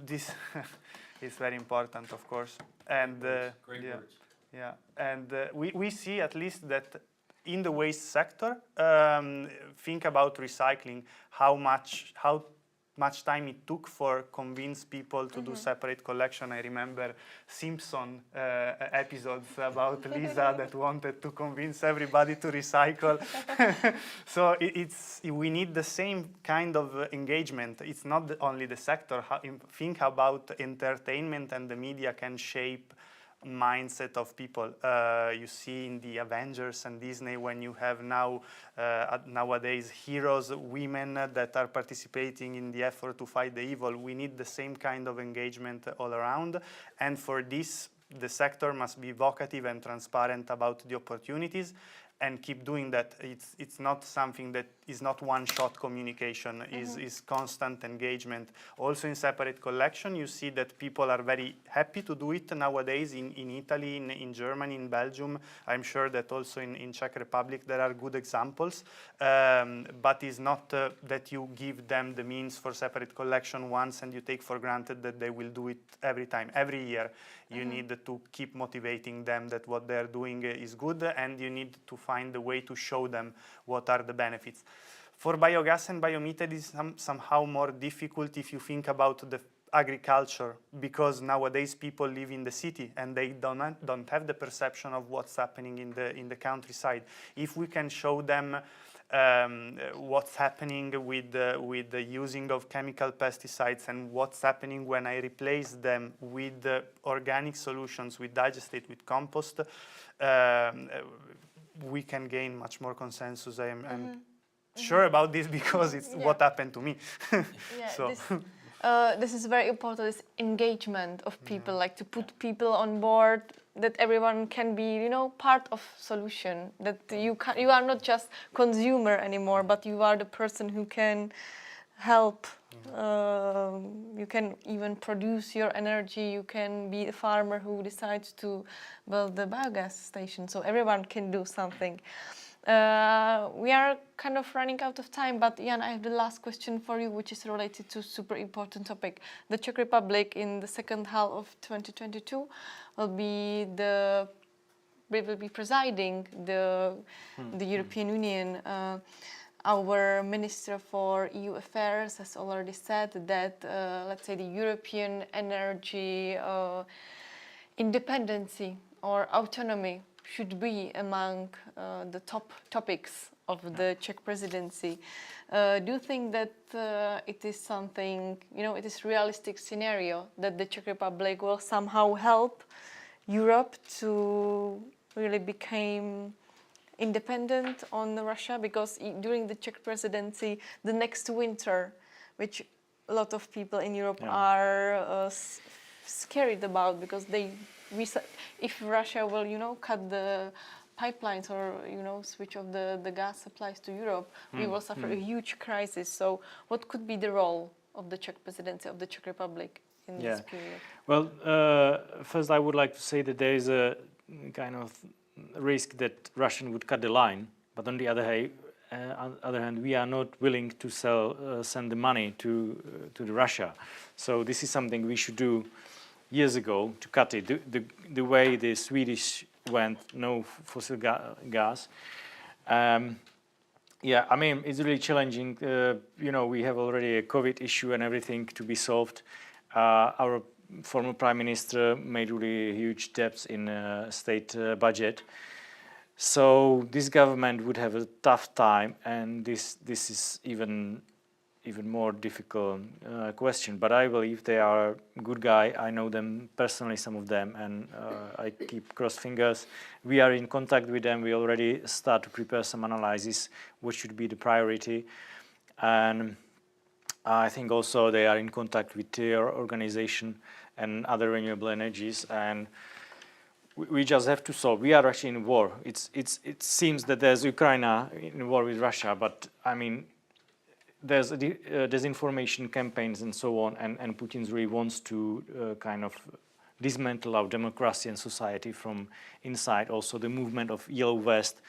this is very important, of course. And Great words. Yeah, and we see at least that in the waste sector, think about recycling, how much time it took for convince people to do separate collection. I remember Simpson episodes about Lisa that wanted to convince everybody to recycle. So we need the same kind of engagement. It's not only the sector. Think about entertainment, and the media can shape mindset of people. You see in the Avengers and Disney, when you have nowadays heroes, women that are participating in the effort to fight the evil. We need the same kind of engagement all around, and for this the sector must be vocative and transparent about the opportunities, and keep doing that. It's not something that is not one-shot communication, is constant engagement. Also in separate collection, you see that people are very happy to do it nowadays in Italy, in Germany, in Belgium. I'm sure that also in Czech Republic there are good examples, but it's not that you give them the means for separate collection once and you take for granted that they will do it every time, every year. You need to keep motivating them that what they're doing is good, and you need to find a way to show them what are the benefits. For biogas and biomethane, it is somehow more difficult if you think about the agriculture, because nowadays people live in the city and they don't have the perception of what's happening in the countryside. If we can show them what's happening with the using of chemical pesticides, and what's happening when I replace them with organic solutions, with digestate, with compost, we can gain much more consensus. I'm sure about this, because it's what happened to me. So. This is very important, this engagement of people, like to put people on board, that everyone can be, part of solution, that you are not just consumer anymore, but you are the person who can help You can even produce your energy. You can be a farmer who decides to build the biogas station. So everyone can do something. We are kind of running out of time, but Jan, I have the last question for you, which is related to super important topic. The Czech Republic in the second half of 2022 will be presiding the European Union. Our Minister for EU Affairs has already said that, let's say, the European energy independency or autonomy should be among the top topics of the Czech presidency. Do you think that it is something, it is realistic scenario that the Czech Republic will somehow help Europe to really become independent on Russia? Because during the Czech presidency, the next winter, which a lot of people in Europe are scared about, because if Russia will, cut the pipelines or, switch off the gas supplies to Europe, we will suffer a huge crisis. So what could be the role of the Czech presidency, of the Czech Republic in this period? Well, first I would like to say that there is a kind of risk that Russian would cut the line, but on the other hand, we are not willing to send the money to Russia. So this is something we should do years ago to cut it. The way the Swedish went, no fossil gas. I mean, it's really challenging. We have already a COVID issue and everything to be solved. Our former prime minister made really huge debts in state budget. So this government would have a tough time, and this is even more difficult question. But I believe they are a good guy. I know them personally, some of them, and I keep cross fingers. We are in contact with them. We already start to prepare some analysis, what should be the priority. And I think also they are in contact with their organization and other renewable energies, and we just have to solve. We are actually in war. It seems that there's Ukraine in war with Russia, but I mean, there's disinformation campaigns and so on, and Putin really wants to kind of dismantle our democracy and society from inside. Also, the movement of Yellow Vest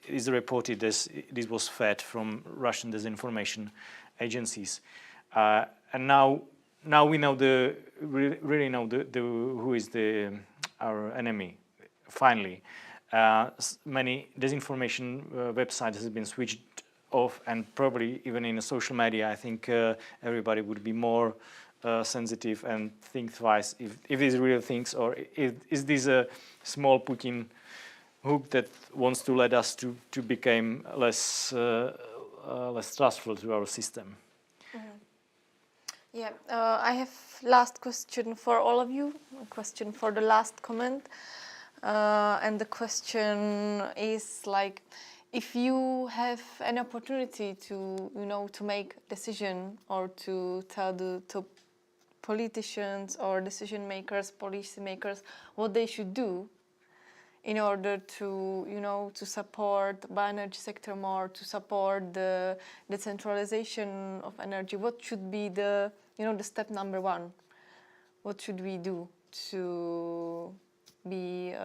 is reported this was fed from Russian disinformation agencies, and now we know really know who is our enemy. Finally, many disinformation websites has been switched off, and probably even in social media, I think everybody would be more sensitive and think twice if these real things, or is this a small Putin hook that wants to let us to become less trustful to our system. Yeah, I have last question for all of you, a question for the last comment. And the question is like, if you have an opportunity to, to make decision or to tell the politicians or decision makers, policy makers, what they should do in order to, to support the bioenergy sector more, to support the decentralization of energy, what should be the step number one? What should we do to be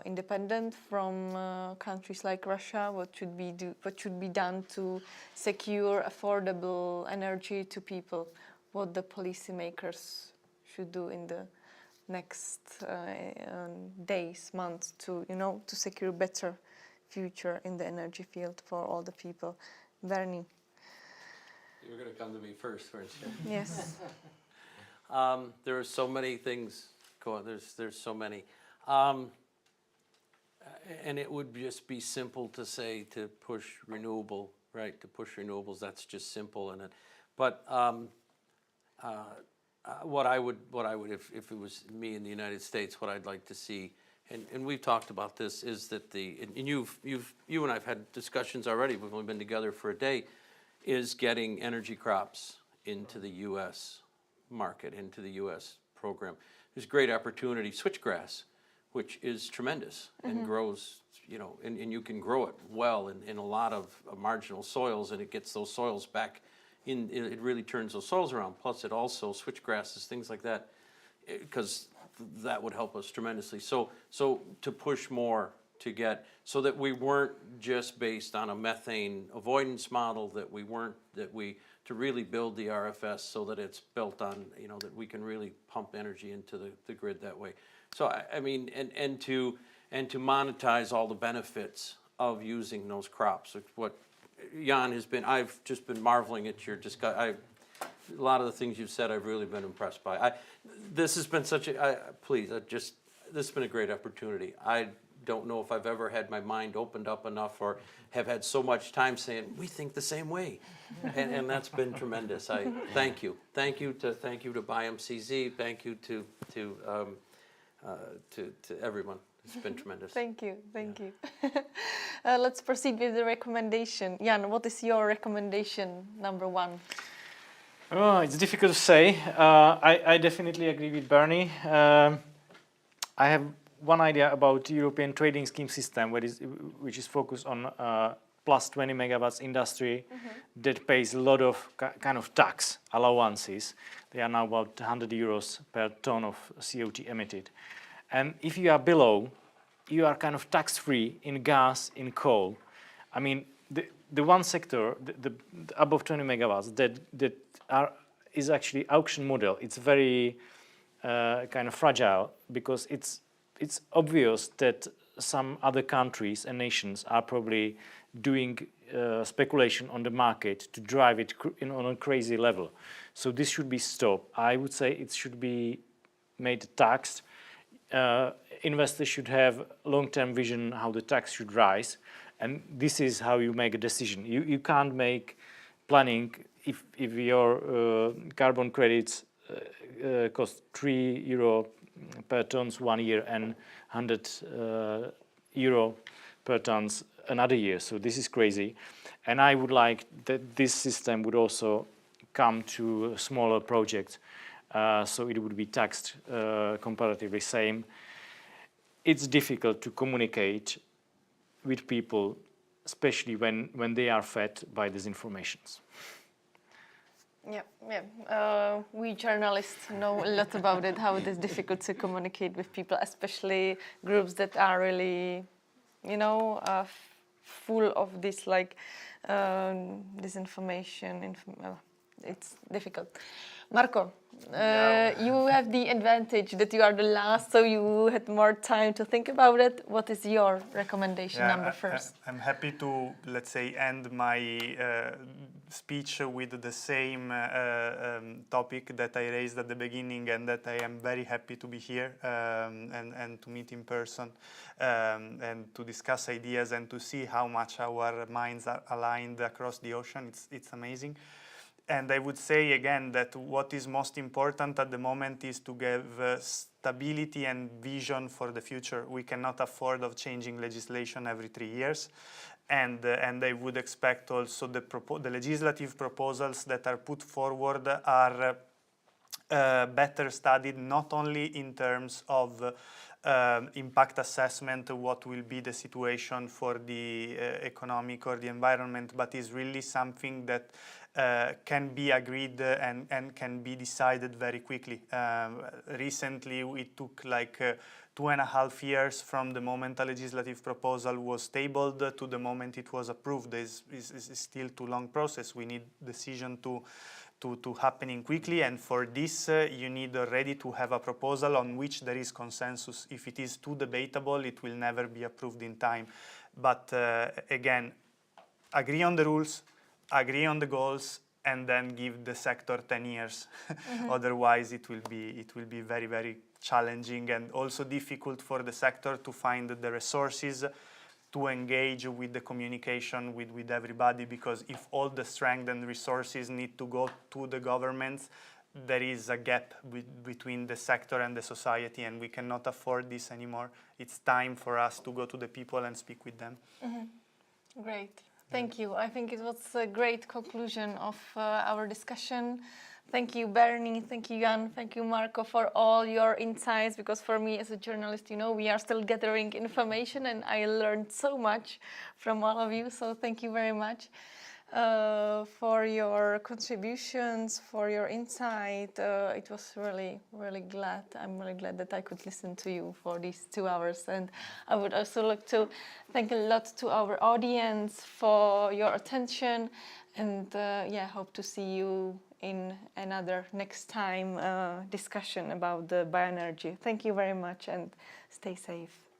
independent from countries like Russia? What should be done to secure affordable energy to people? What the policymakers should do in the next days, months to to secure better future in the energy field for all the people. Bernie. You were going to come to me first, weren't you? Yes. There are so many things going. There's so many, and it would just be simple to say to push renewable, right? To push renewables. That's just simple, but what I would, if it was me in the United States, what I'd like to see, and we've talked about this, is that and you and I've had discussions already. We've only been together for a day. Is getting energy crops into the U.S. market, into the U.S. program. There's great opportunity. Switchgrass, which is tremendous and grows, and you can grow it well in a lot of marginal soils, and it gets those soils back it really turns those soils around. Plus it also switchgrasses, things like that, because that would help us tremendously. So to push more to get, so that we weren't just based on a methane avoidance model, to really build the RFS so that it's built on, that we can really pump energy into the grid that way. So I mean, and to monetize all the benefits of using those crops. What Jan has been, I've just been marveling at your discussion. A lot of the things you've said, I've really been impressed by. This has been such a, this has been a great opportunity. I don't know if I've ever had my mind opened up enough or have had so much time saying, we think the same way. And that's been tremendous. Thank you. Thank you to Biom CZ. Thank you to everyone. It's been tremendous. Thank you. Let's proceed with the recommendation. Jan, what is your recommendation number 1? Oh, it's difficult to say. I definitely agree with Bernie. I have one idea about European trading scheme system, which is focused on plus 20 megawatts industry that pays a lot of kind of tax allowances. They are now about 100 euros per ton of CO2 emitted. And if you are below, you are kind of tax-free in gas, in coal. I mean, the one sector, the above 20 megawatts, that is actually auction model. It's very kind of fragile because it's obvious that some other countries and nations are probably doing speculation on the market to drive it on a crazy level. So this should be stopped. I would say it should be made taxed. Investors should have long-term vision how the tax should rise, and this is how you make a decision. You can't make planning if your carbon credits cost €3 per tons 1 year and 100 euro per tons another year. So this is crazy, and I would like that this system would also come to smaller projects. So it would be taxed comparatively same. It's difficult to communicate with people, especially when they are fed by disinformations. Yeah. We journalists know a lot about it, how it is difficult to communicate with people, especially groups that are really, full of this disinformation. It's difficult. Marco, you have the advantage that you are the last, so you had more time to think about it. What is your recommendation number first? I'm happy to, let's say, end my speech with the same topic that I raised at the beginning, and that I am very happy to be here and to meet in person and to discuss ideas and to see how much our minds are aligned across the ocean. It's amazing. And I would say again that what is most important at the moment is to give stability and vision for the future. We cannot afford of changing legislation every 3 years. And I would expect also the legislative proposals that are put forward are better studied, not only in terms of impact assessment, what will be the situation for the economic or the environment, but is really something that can be agreed and can be decided very quickly. Recently, it took 2.5 years from the moment a legislative proposal was tabled to the moment it was approved. Is still too long process. We need decision to happening quickly, and for this you need already to have a proposal on which there is consensus. If it is too debatable, it will never be approved in time. But again, agree on the rules, agree on the goals, and then give the sector 10 years. Otherwise, it will be very, very challenging and also difficult for the sector to find the resources to engage with the communication with everybody, because if all the strength and resources need to go to the governments, there is a gap between the sector and the society, and we cannot afford this anymore. It's time for us to go to the people and speak with them. Great. Thank you. I think it was a great conclusion of our discussion. Thank you, Bernie. Thank you, Jan. Thank you, Marco, for all your insights, because for me as a journalist, we are still gathering information, and I learned so much from all of you. So thank you very much. for your contributions, for your insight. It was really, really glad. I'm really glad that I could listen to you for these 2 hours. And I would also like to thank a lot to our audience for your attention. And hope to see you in another next time discussion about the bioenergy. Thank you very much and stay safe.